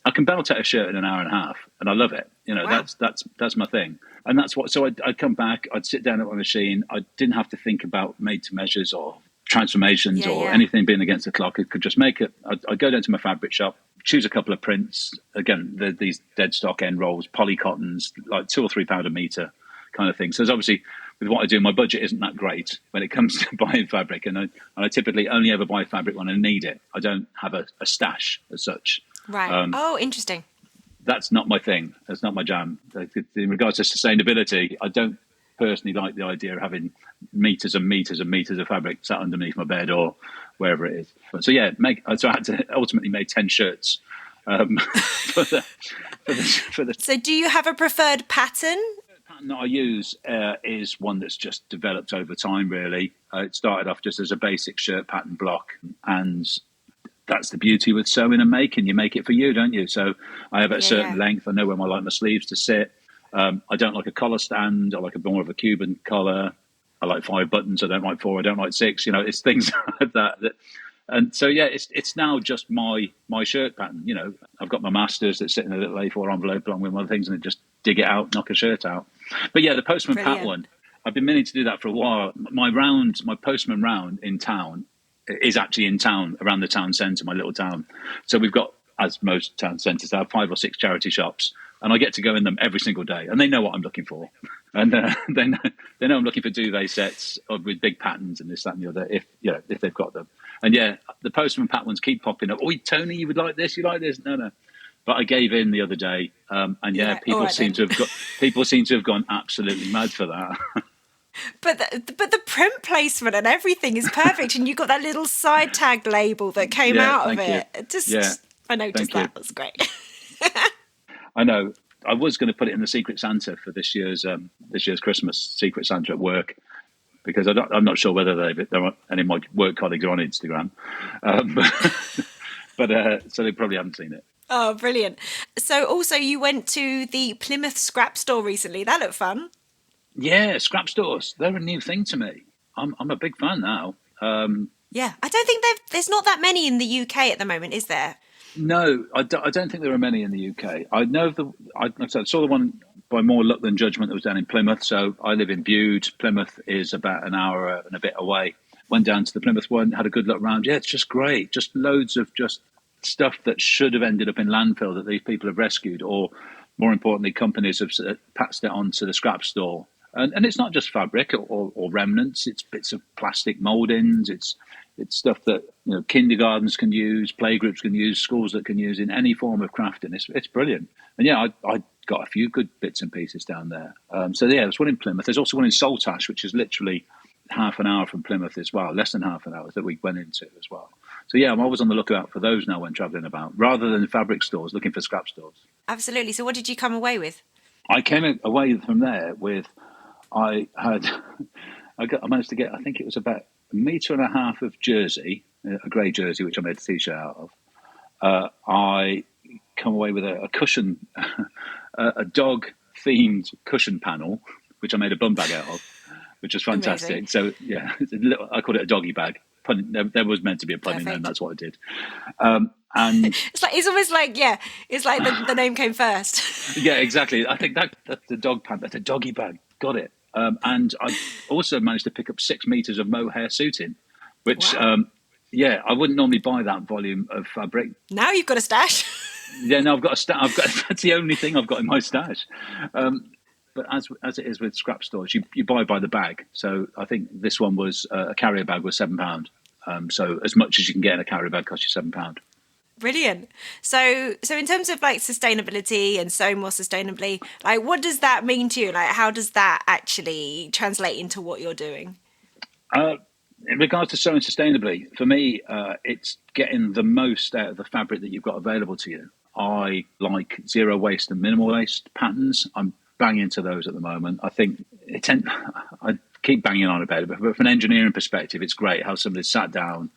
I can belt out a shirt in an hour and a half, and I love it. Wow. That's my thing. And that's what, so I'd come back, I'd sit down at my machine. I didn't have to think about made to measures or transformations or anything being against the clock. I could just make it. I'd go down to my fabric shop, choose a couple of prints. Again, these dead stock end rolls, poly cottons, like £2 or £3 a metre kind of thing. So there's obviously, with what I do, my budget isn't that great when it comes to buying fabric. And I typically only ever buy fabric when I need it. I don't have a stash as such. Right. Oh, interesting. That's not my thing. That's not my jam. In regards to sustainability, I don't personally like the idea of having meters and meters and meters of fabric sat underneath my bed or wherever it is. So yeah, so I had to ultimately make 10 shirts for the. So do you have a preferred pattern? The pattern that I use is one that's just developed over time, really. It started off just as a basic shirt pattern block, and that's the beauty with sewing and making. You make it for you, don't you? So I have at a certain length. I know where I like my sleeves to sit. I don't like a collar stand. I like more of a Cuban collar. I like 5 buttons. I don't like 4. I don't like 6. It's things like that. And so, yeah, it's now just my shirt pattern. I've got my masters that sit in a little A4 envelope along with other things, and just dig it out, knock a shirt out. But yeah, the Postman Pat one, I've been meaning to do that for a while. My Postman round in town is actually in town, around the town centre, my little town. So we've got, as most town centres have, 5 or 6 charity shops, and I get to go in them every single day, and they know what I'm looking for. And they know I'm looking for duvet sets with big patterns and this, that, and the other, if they've got them. And yeah, the Postman Pat ones keep popping up. Oh, Tony, you would like this? You like this? No. But I gave in the other day, and people seem to have gone absolutely mad for that. But the print placement and everything is perfect, and you got that little side tag label that came out of it. I noticed that was great. I know. I was going to put it in the Secret Santa for this year's Christmas Secret Santa at work, because I'm not sure whether any of my work colleagues are on Instagram, but so they probably haven't seen it. Oh, brilliant! So also you went to the Plymouth scrap store recently. That looked fun. Yeah, scrap stores. They're a new thing to me. I'm a big fan now. Yeah, I don't think there's not that many in the UK at the moment, is there? No, I don't think there are many in the UK. I know I saw the one by more luck than judgment that was down in Plymouth. So I live in Bude. Plymouth is about an hour and a bit away. Went down to the Plymouth one, had a good look around. Yeah, it's just great. Just loads of just stuff that should have ended up in landfill that these people have rescued, or more importantly, companies have passed it on to the scrap store. And it's not just fabric or remnants. It's bits of plastic mouldings. It's stuff that kindergartens can use, playgroups can use, schools that can use in any form of crafting. It's brilliant. And yeah, I got a few good bits and pieces down there. So yeah, there's one in Plymouth. There's also one in Saltash, which is literally half an hour from Plymouth as well, less than half an hour, that we went into as well. So yeah, I'm always on the lookout for those now when travelling about, rather than fabric stores, looking for scrap stores. Absolutely. So what did you come away with? I came away from there with, I managed to get, I think it was about 1.5 meters of jersey, a grey jersey, which I made a t-shirt out of. I come away with a cushion, a dog-themed cushion panel, which I made a bum bag out of, which was fantastic. Amazing. So yeah, I called it a doggy bag. There was meant to be a pun in there, and that's what I did. And it's almost like the name came first. Yeah, exactly. I think that's the dog pant. That's a doggy bag. Got it. And I also managed to pick up 6 meters of mohair suiting, which, I wouldn't normally buy that volume of fabric. Now you've got a stash. Yeah, no, I've got a stash. That's the only thing I've got in my stash. But as it is with scrap stores, you buy by the bag. So I think this one was a carrier bag was £7. So as much as you can get in a carrier bag costs you £7. Brilliant. So in terms of like sustainability and sewing more sustainably, like what does that mean to you? Like how does that actually translate into what you're doing? In regards to sewing sustainably, for me, it's getting the most out of the fabric that you've got available to you. I like zero waste and minimal waste patterns. I'm banging into those at the moment. I think I keep banging on about it, but from an engineering perspective, it's great how somebody sat down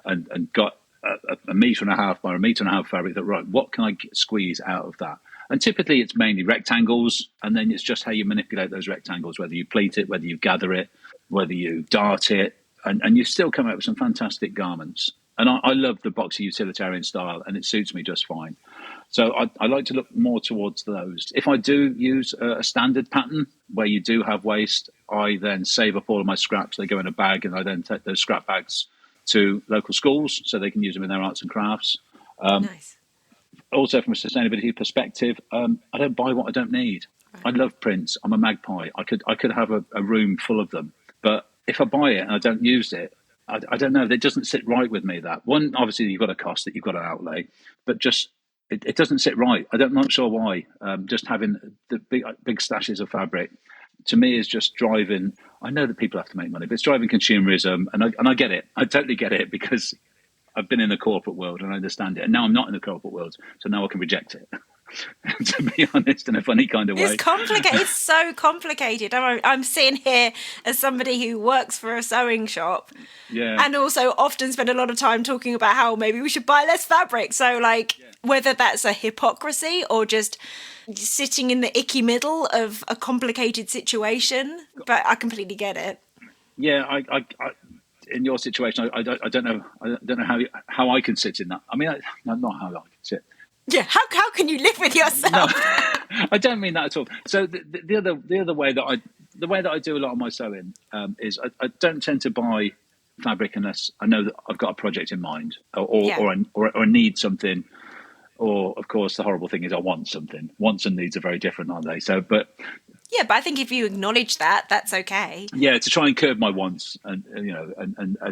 and got a 1.5 meters by 1.5 meters fabric that, right, what can I squeeze out of that? And typically it's mainly rectangles, and then it's just how you manipulate those rectangles, whether you pleat it, whether you gather it, whether you dart it, and you still come out with some fantastic garments. And I love the boxy utilitarian style, and it suits me just fine. So I like to look more towards those. If I do use a standard pattern where you do have waste, I then save up all of my scraps. They go in a bag, and I then take those scrap bags to local schools so they can use them in their arts and crafts. Nice. Also, from a sustainability perspective, I don't buy what I don't need. Right. I love prints. I'm a magpie. I could have a room full of them. But if I buy it and I don't use it, I don't know. It doesn't sit right with me. That one, obviously, you've got a cost that you've got to outlay, but just it doesn't sit right. I'm not sure why. Just having the big stashes of fabric to me is just driving. I know that people have to make money, but it's driving consumerism, and I get it. I totally get it because I've been in the corporate world and I understand it. And now I'm not in the corporate world, so now I can reject it. To be honest, in a funny kind of way. It's complicated. It's so complicated. I'm sitting here as somebody who works for a sewing shop, and also often spend a lot of time talking about how maybe we should buy less fabric. So, whether that's a hypocrisy or just sitting in the icky middle of a complicated situation, but I completely get it. Yeah, I in your situation, I don't know how I can sit in that. I mean, not how I can sit. Yeah, how can you live with yourself? No, I don't mean that at all. So the other way that I do a lot of my sewing is I don't tend to buy fabric unless I know that I've got a project in mind or need something. Or of course, the horrible thing is I want something. Wants and needs are very different, aren't they? So, but I think if you acknowledge that, that's okay. Yeah, to try and curb my wants and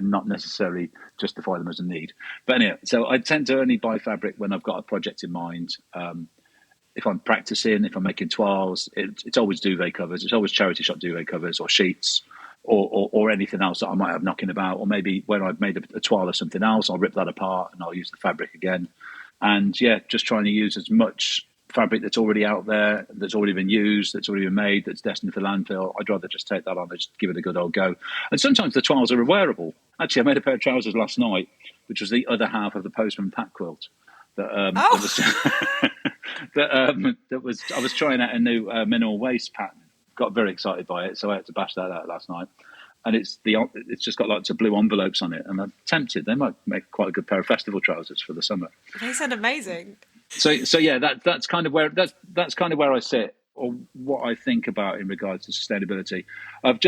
not necessarily justify them as a need. But anyway, so I tend to only buy fabric when I've got a project in mind. If I'm practicing, if I'm making toiles, it's always duvet covers. It's always charity shop duvet covers or sheets or anything else that I might have knocking about. Or maybe when I've made a toile of something else, I'll rip that apart and I'll use the fabric again. And just trying to use as much fabric that's already out there, that's already been used, that's already been made, that's destined for landfill. I'd rather just take that on and just give it a good old go. And sometimes the toiles are wearable. Actually, I made a pair of trousers last night, which was the other half of the Postman pack quilt. I was trying out a new minimal waist pattern. Got very excited by it, so I had to bash that out last night. And it's just got lots of blue envelopes on it, and I'm tempted. They might make quite a good pair of festival trousers for the summer. They sound amazing. So yeah, that's kind of where I sit, or what I think about in regards to sustainability. I've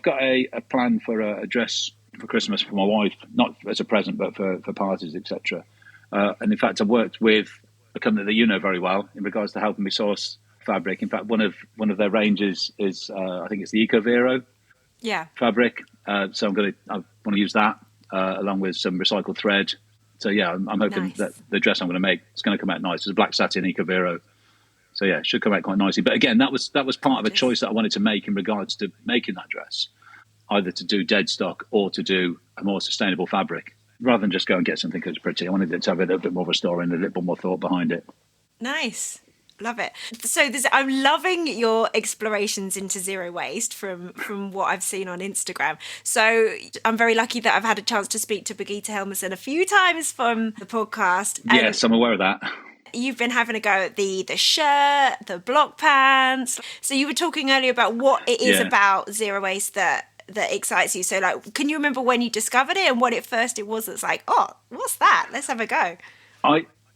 got a plan for a dress for Christmas for my wife, not as a present, but for parties, etc. And in fact, I worked with a company that you know very well in regards to helping me source fabric. In fact, one of their ranges is I think it's the Eco Vero fabric. So I want to use that along with some recycled thread. So yeah, I'm hoping that the dress I'm going to make is going to come out nice. It's a black satin Eco Vero. So yeah, it should come out quite nicely. But again, that was part of a choice that I wanted to make in regards to making that dress, either to do dead stock or to do a more sustainable fabric, rather than just go and get something that's pretty. I wanted it to have a little bit more of a story and a little bit more thought behind it. Nice. Love it. So I'm loving your explorations into zero waste from what I've seen on Instagram. So I'm very lucky that I've had a chance to speak to Birgitta Helmersson a few times from the podcast. Yes, I'm aware of that. You've been having a go at the shirt, the block pants. So you were talking earlier about what it is about zero waste that excites you. So can you remember when you discovered it and what it was that's like, oh, what's that? Let's have a go.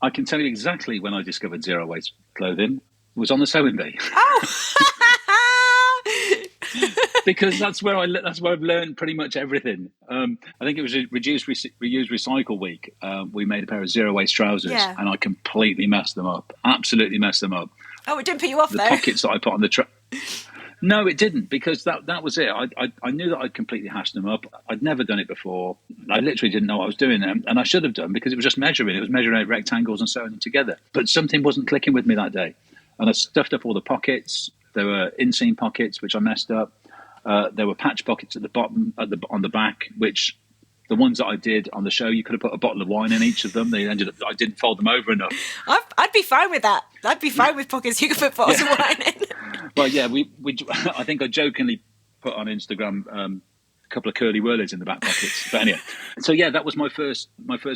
I can tell you exactly when I discovered zero waste clothing. It was on the sewing bee. Oh, because that's where I've learned pretty much everything. I think it was a reduce, reuse, recycle week. We made a pair of zero waste trousers, and I completely messed them up. Absolutely messed them up. Oh, it didn't put you off the though. Pockets that I put on the No, it didn't, because that was it. I knew that I'd completely hashed them up. I'd never done it before. I literally didn't know what I was doing, and I should have done, because it was just measuring. It was measuring out rectangles and sewing them together. But something wasn't clicking with me that day, and I stuffed up all the pockets. There were inseam pockets, which I messed up. There were patch pockets at the bottom, on the back, which the ones that I did on the show, you could have put a bottle of wine in each of them. They ended up, I didn't fold them over enough. I'd be fine with that. I'd be fine with pockets you could put bottles of wine in. Well, yeah, I think I jokingly put on Instagram a couple of curly whirlies in the back pockets. But anyway, so yeah, that was my first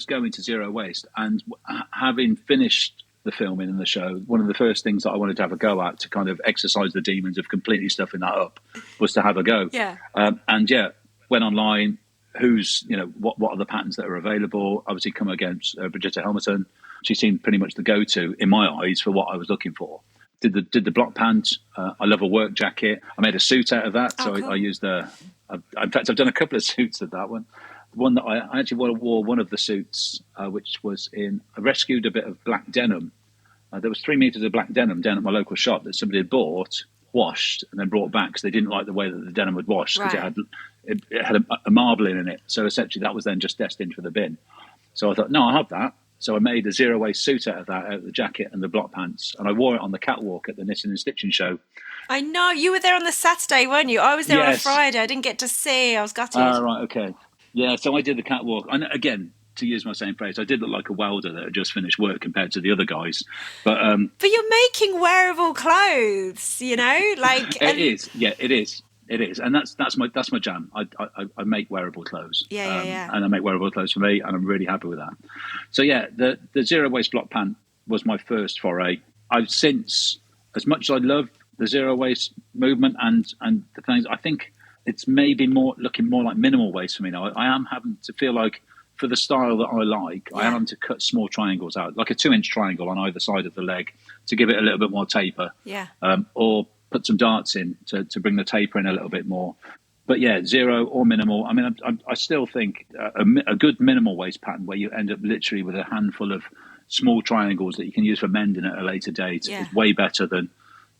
go into zero waste. And having finished the filming and the show, one of the first things that I wanted to have a go at to kind of exercise the demons of completely stuffing that up was to have a go. Yeah. Went online. What are the patterns that are available? Obviously, come against Birgitta Helmersson. She seemed pretty much the go-to in my eyes for what I was looking for. Did the block pants. I love a work jacket. I made a suit out of that. So cool. I used in fact, I've done a couple of suits of that one. The one that I actually wore one of the suits, which was I rescued a bit of black denim. There was 3 meters of black denim down at my local shop that somebody had bought, washed, and then brought back because they didn't like the way that the denim would wash because it had a marbling in it. So essentially that was then just destined for the bin. So I thought, no, I'll have that. So I made a zero-waste suit out of that, out of the jacket and the block pants, and I wore it on the catwalk at the Knitting and Stitching show. I know. You were there on the Saturday, weren't you? I was there on a Friday. I didn't get to see. I was gutted. Right, okay. Yeah, so I did the catwalk. And again, to use my same phrase, I did look like a welder that had just finished work compared to the other guys. But you're making wearable clothes, you know? Like It is. Yeah, it is. It is, and that's my jam. I make wearable clothes. Yeah. And I make wearable clothes for me, and I'm really happy with that. So yeah, the zero waste block pant was my first foray. I've since, as much as I love the zero waste movement and the things, I think it's maybe looking more like minimal waste for me now. I am having to feel like, for the style that I like, I am having to cut small triangles out, like a 2-inch triangle on either side of the leg to give it a little bit more taper. Yeah. Or put some darts in to bring the taper in a little bit more. But yeah, zero or minimal. I mean, I still think a good minimal waist pattern where you end up literally with a handful of small triangles that you can use for mending at a later date is way better than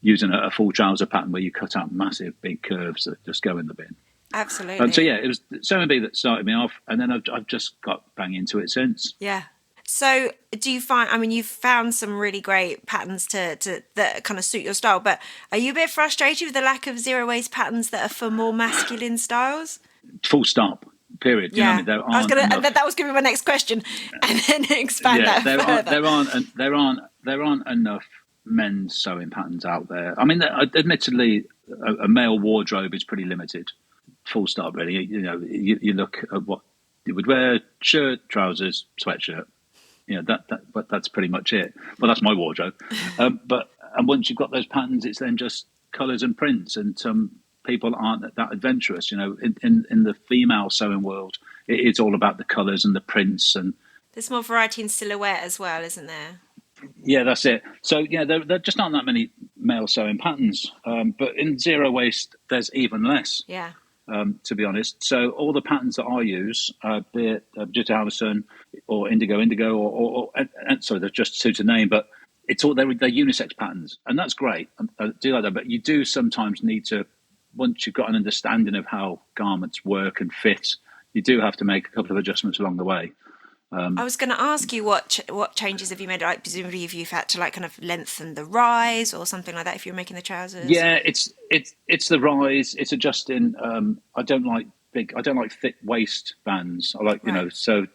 using a full trouser pattern where you cut out massive big curves that just go in the bin. Absolutely. So yeah, it was Serenity that started me off, and then I've just got bang into it since. Yeah. So do you find, I mean, you've found some really great patterns that kind of suit your style, but are you a bit frustrated with the lack of zero waste patterns that are for more masculine styles? Full stop. Period. Yeah. You know what I mean? That was going to be my next question, and then expand that further. There aren't enough men's sewing patterns out there. I mean, admittedly, a male wardrobe is pretty limited. Full stop. Really, you know, you look at what you would wear: shirt, trousers, sweatshirt. You know, but that's pretty much it. Well, that's my wardrobe. And once you've got those patterns, it's then just colours and prints. And some people aren't that adventurous. You know, in the female sewing world, it's all about the colours and the prints. And there's more variety in silhouette as well, isn't there? Yeah, that's it. So yeah, there just aren't that many male sewing patterns. But in zero waste, there's even less. Yeah. To be honest. So all the patterns that I use, be it Birgitta Helmersson or Indigo, or sorry, they're just two to name, but it's all they're unisex patterns, and that's great. I do like that, but you do sometimes need to, once you've got an understanding of how garments work and fit, you do have to make a couple of adjustments along the way. I was going to ask you what changes have you made? Like presumably if you've had to like kind of lengthen the rise or something like that if you're making the trousers. Yeah, it's the rise. It's adjusting. I don't like thick waist bands. I like so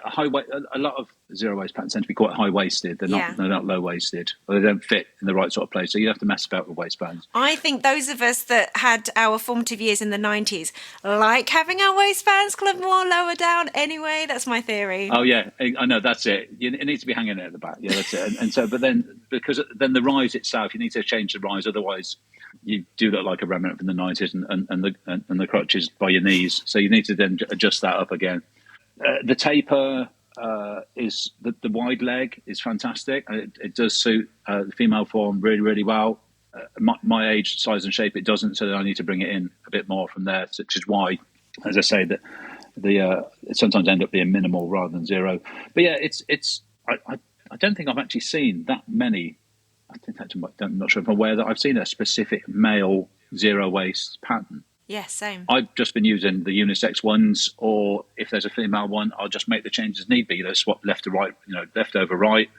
a lot of zero waist patterns tend to be quite high waisted. They're not low waisted, or they don't fit in the right sort of place. So you have to mess about with waistbands. I think those of us that had our formative years in the 90s like having our waistbands clip more lower down anyway. That's my theory. Oh yeah, I know, that's it. It needs to be hanging at the back. Yeah, that's it. And so, but then because then the rise itself, you need to change the rise. Otherwise, you do look like a remnant from the 90s, and the crotches by your knees. So you need to then adjust that up again. The taper is the wide leg is fantastic. It does suit the female form really, really well. My age, size, and shape, it doesn't. So I need to bring it in a bit more from there, which is why, as I say, that it sometimes end up being minimal rather than zero. But yeah, I don't think I've actually seen that many. I'm not sure if I'm aware that I've seen a specific male zero waist pattern. Yeah, same. I've just been using the unisex ones, or if there's a female one, I'll just make the changes as need be. Swap left to right, left over right,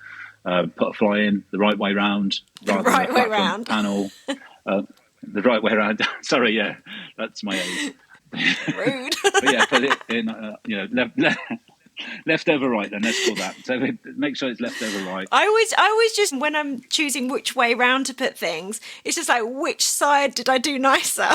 put a fly in the right way round. The right way round. Panel. The right way around. Sorry, yeah, that's my age. Rude. But yeah, put it in, left over right, then let's call that. So make sure it's left over right. I always just, when I'm choosing which way round to put things, it's just like, which side did I do nicer?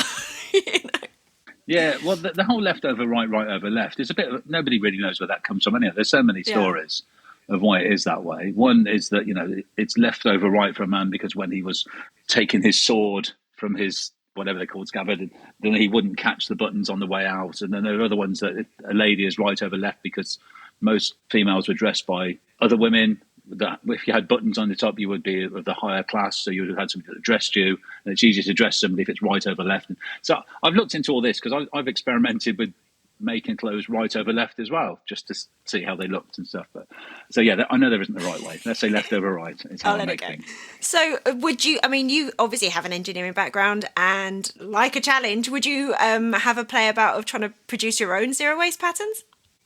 Yeah, well, the whole left over right, right over left is a bit of, nobody really knows where that comes from. Anyway, there's so many stories of why it is that way. One is that, it's left over right for a man because when he was taking his sword from his whatever they called scabbard, then he wouldn't catch the buttons on the way out. And then there are other ones that a lady is right over left because most females were dressed by other women that if you had buttons on the top, you would be of the higher class, so you would have had somebody that dressed you, and it's easier to dress somebody if it's right over left. So I've looked into all this because I've experimented with making clothes right over left as well, just to see how they looked and stuff. But so yeah, I know there isn't the right way. Let's say left over right. It's how I make things. So would you? I mean, you obviously have an engineering background, and like a challenge, would you have a play about of trying to produce your own zero waste patterns?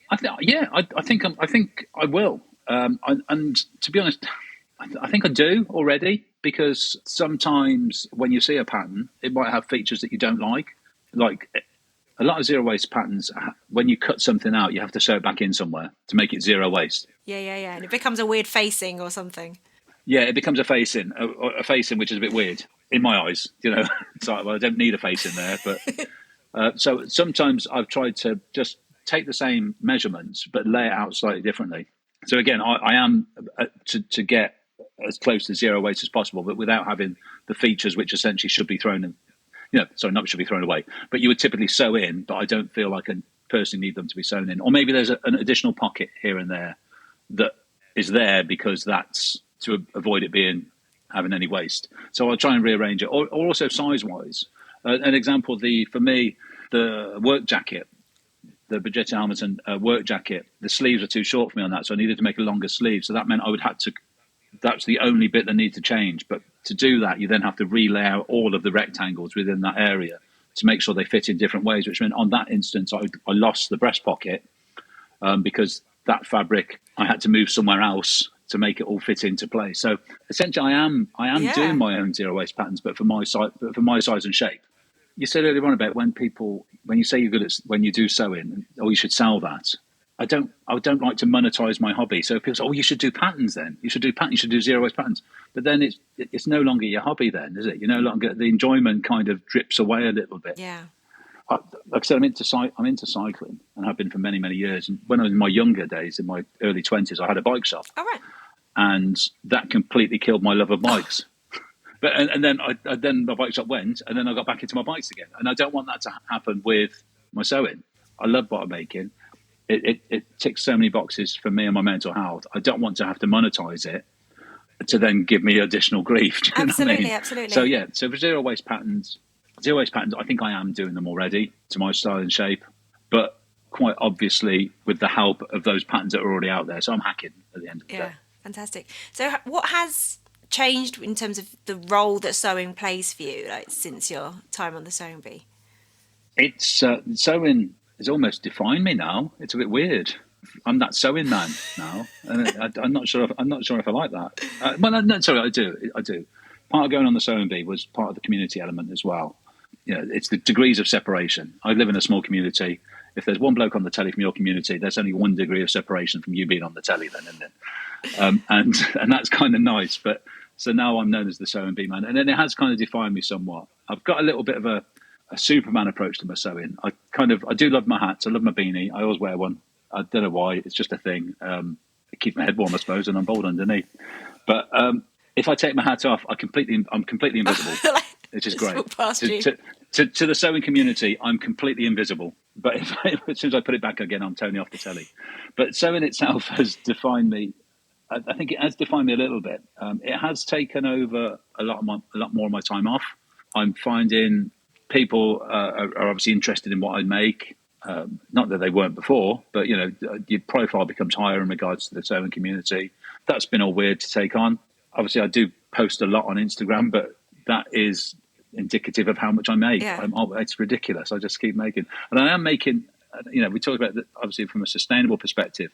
I think I will. And to be honest, I think I do already, because sometimes when you see a pattern, it might have features that you don't like. Like a lot of zero waste patterns, when you cut something out, you have to sew it back in somewhere to make it zero waste. Yeah. And it becomes a weird facing or something. Yeah, it becomes a facing which is a bit weird in my eyes. It's like, well, I don't need a face in there. But so sometimes I've tried to just take the same measurements but lay it out slightly differently. So again, I am to get as close to zero waste as possible, but without having the features which essentially should be thrown in. Not should be thrown away, but you would typically sew in, but I don't feel like I personally need them to be sewn in. Or maybe there's an additional pocket here and there that is there because that's to avoid it having any waste. So I'll try and rearrange it. Or also size-wise. An example, for me, the work jacket, the Birgitta Helmersson work jacket, the sleeves are too short for me on that, so I needed to make a longer sleeve. So that meant that's the only bit that needs to change. But to do that, you then have to relay out all of the rectangles within that area to make sure they fit in different ways, which meant on that instance, I lost the breast pocket because that fabric, I had to move somewhere else to make it all fit into place. So essentially, I am doing my own zero waste patterns, but for my size and shape. You said earlier on about when you say you're good at when you do sewing, or you should sell that. I don't like to monetize my hobby. So people say, "Oh, you should do patterns then. You should do zero waste patterns." But then it's no longer your hobby then, is it? You no longer, the enjoyment kind of drips away a little bit. Yeah. Like I said, I'm into cycling and have been for many, many years. And when I was in my younger days, in my early 20s, I had a bike shop. All right. And that completely killed my love of bikes. But and then my bike shop went, and then I got back into my bikes again. And I don't want that to happen with my sewing. I love what I'm making. It ticks so many boxes for me and my mental health. I don't want to have to monetize it to then give me additional grief. Do you know what I mean? Absolutely. So for zero waste patterns, I think I am doing them already to my style and shape, but quite obviously with the help of those patterns that are already out there. So I'm hacking at the end of the day. Yeah, fantastic. So what has changed in terms of the role that sewing plays for you, like since your time on the Sewing Bee? It's sewing has almost defined me now. It's a bit weird. I'm that sewing man now, and I'm not sure if I like that. I do. Part of going on the Sewing Bee was part of the community element as well. It's the degrees of separation. I live in a small community. If there's one bloke on the telly from your community, there's only 1 degree of separation from you being on the telly, then, isn't it? And that's kind of nice. But so now I'm known as the Sewing Bee man, and then it has kind of defined me somewhat. I've got a little bit of a Superman approach to my sewing. I do love my hats. I love my beanie. I always wear one. I don't know why. It's just a thing. It keeps my head warm, I suppose, and I'm bald underneath. But if I take my hat off, I'm completely invisible. It's just great. To the sewing community, I'm completely invisible. But as soon as I put it back again, I'm Tony off the telly. But sewing itself has defined me. I think it has defined me a little bit. It has taken over a lot more of my time off. I'm finding people are obviously interested in what I make. Not that they weren't before, but your profile becomes higher in regards to the sewing community. That's been all weird to take on. Obviously, I do post a lot on Instagram, but that is indicative of how much I make. Yeah. It's ridiculous. I just keep making, and I am making. We talk about that obviously from a sustainable perspective,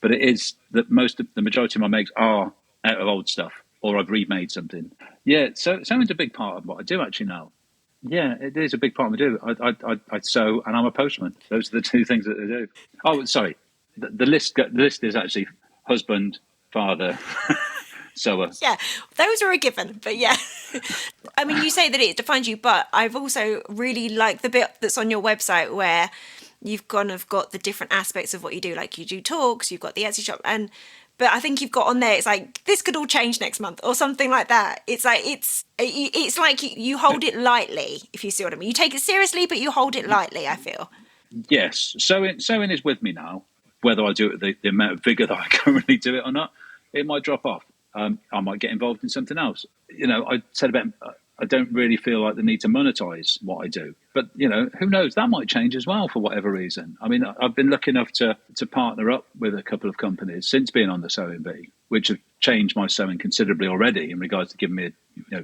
but it is that the majority of my makes are out of old stuff, or I've remade something. Yeah, so sewing's a big part of what I do actually now. Yeah, it is a big part of what I do. I sew and I'm a postman. Those are the two things that I do. Oh, sorry. The list is actually husband, father, sewer. Yeah, those are a given. But yeah, I mean, you say that it defines you, but I've also really liked the bit that's on your website where you've kind of got the different aspects of what you do. Like you do talks, you've got the Etsy shop, but I think you've got on there, it's like, this could all change next month or something like that. It's like, it's like you hold it lightly, if you see what I mean. You take it seriously, but you hold it lightly, I feel. Yes. Sewing is with me now, whether I do it with the amount of vigour that I currently do it or not. it might drop off. I might get involved in something else. I said about I don't really feel like the need to monetize what I do. But, who knows? That might change as well for whatever reason. I mean, I've been lucky enough to partner up with a couple of companies since being on the Sewing Bee, which have changed my sewing considerably already in regards to giving me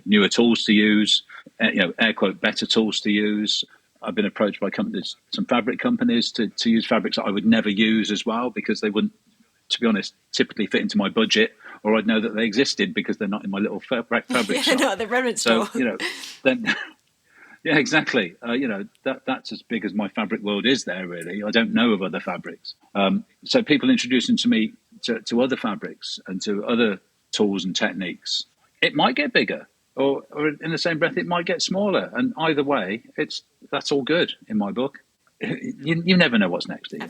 newer tools to use, air quote, better tools to use. I've been approached by companies, some fabric companies, to use fabrics that I would never use as well, because they wouldn't, to be honest, typically fit into my budget, or I'd know that they existed because they're not in my little fabric shop. Not at the remnant store. So, then, yeah, exactly. That's as big as my fabric world is there, really. I don't know of other fabrics. So people introducing to me to other fabrics and to other tools and techniques, it might get bigger, or in the same breath, it might get smaller. And either way, that's all good in my book. You never know what's next, do you?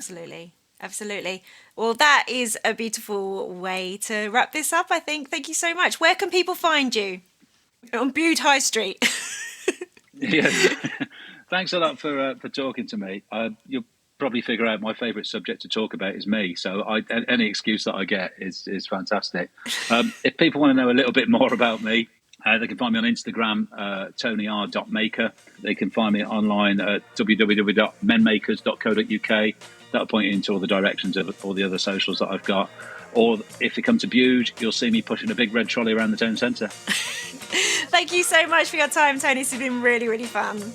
Absolutely. Well, that is a beautiful way to wrap this up, I think. Thank you so much. Where can people find you? On Bude High Street. Yes. Thanks a lot for talking to me. You'll probably figure out my favourite subject to talk about is me. So any excuse that I get is fantastic. If people want to know a little bit more about me, they can find me on Instagram, tonyr.maker. They can find me online at www.menmakers.co.uk. That'll point you into all the directions of all the other socials that I've got. Or if you come to Bude, you'll see me pushing a big red trolley around the town centre. Thank you so much for your time, Tony. It's been really, really fun.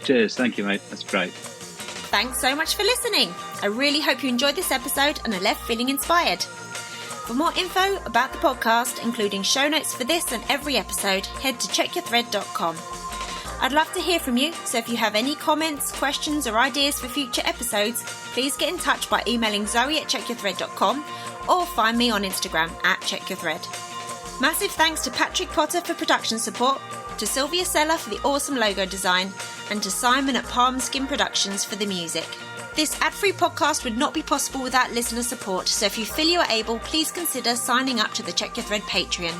Cheers. Thank you, mate. That's great. Thanks so much for listening. I really hope you enjoyed this episode and are left feeling inspired. For more info about the podcast, including show notes for this and every episode, head to checkyourthread.com. I'd love to hear from you, so if you have any comments, questions or ideas for future episodes, please get in touch by emailing zoe@checkyourthread.com or find me on Instagram @checkyourthread. Massive thanks to Patrick Potter for production support, to Sylvia Seller for the awesome logo design, and to Simon at Palm Skin Productions for the music. This ad-free podcast would not be possible without listener support, so if you feel you are able, please consider signing up to the Check Your Thread Patreon.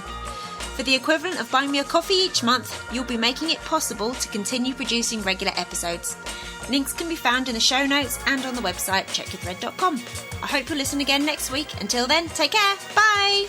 For the equivalent of buying me a coffee each month, you'll be making it possible to continue producing regular episodes. Links can be found in the show notes and on the website checkyourthread.com. I hope you'll listen again next week. Until then, take care. Bye!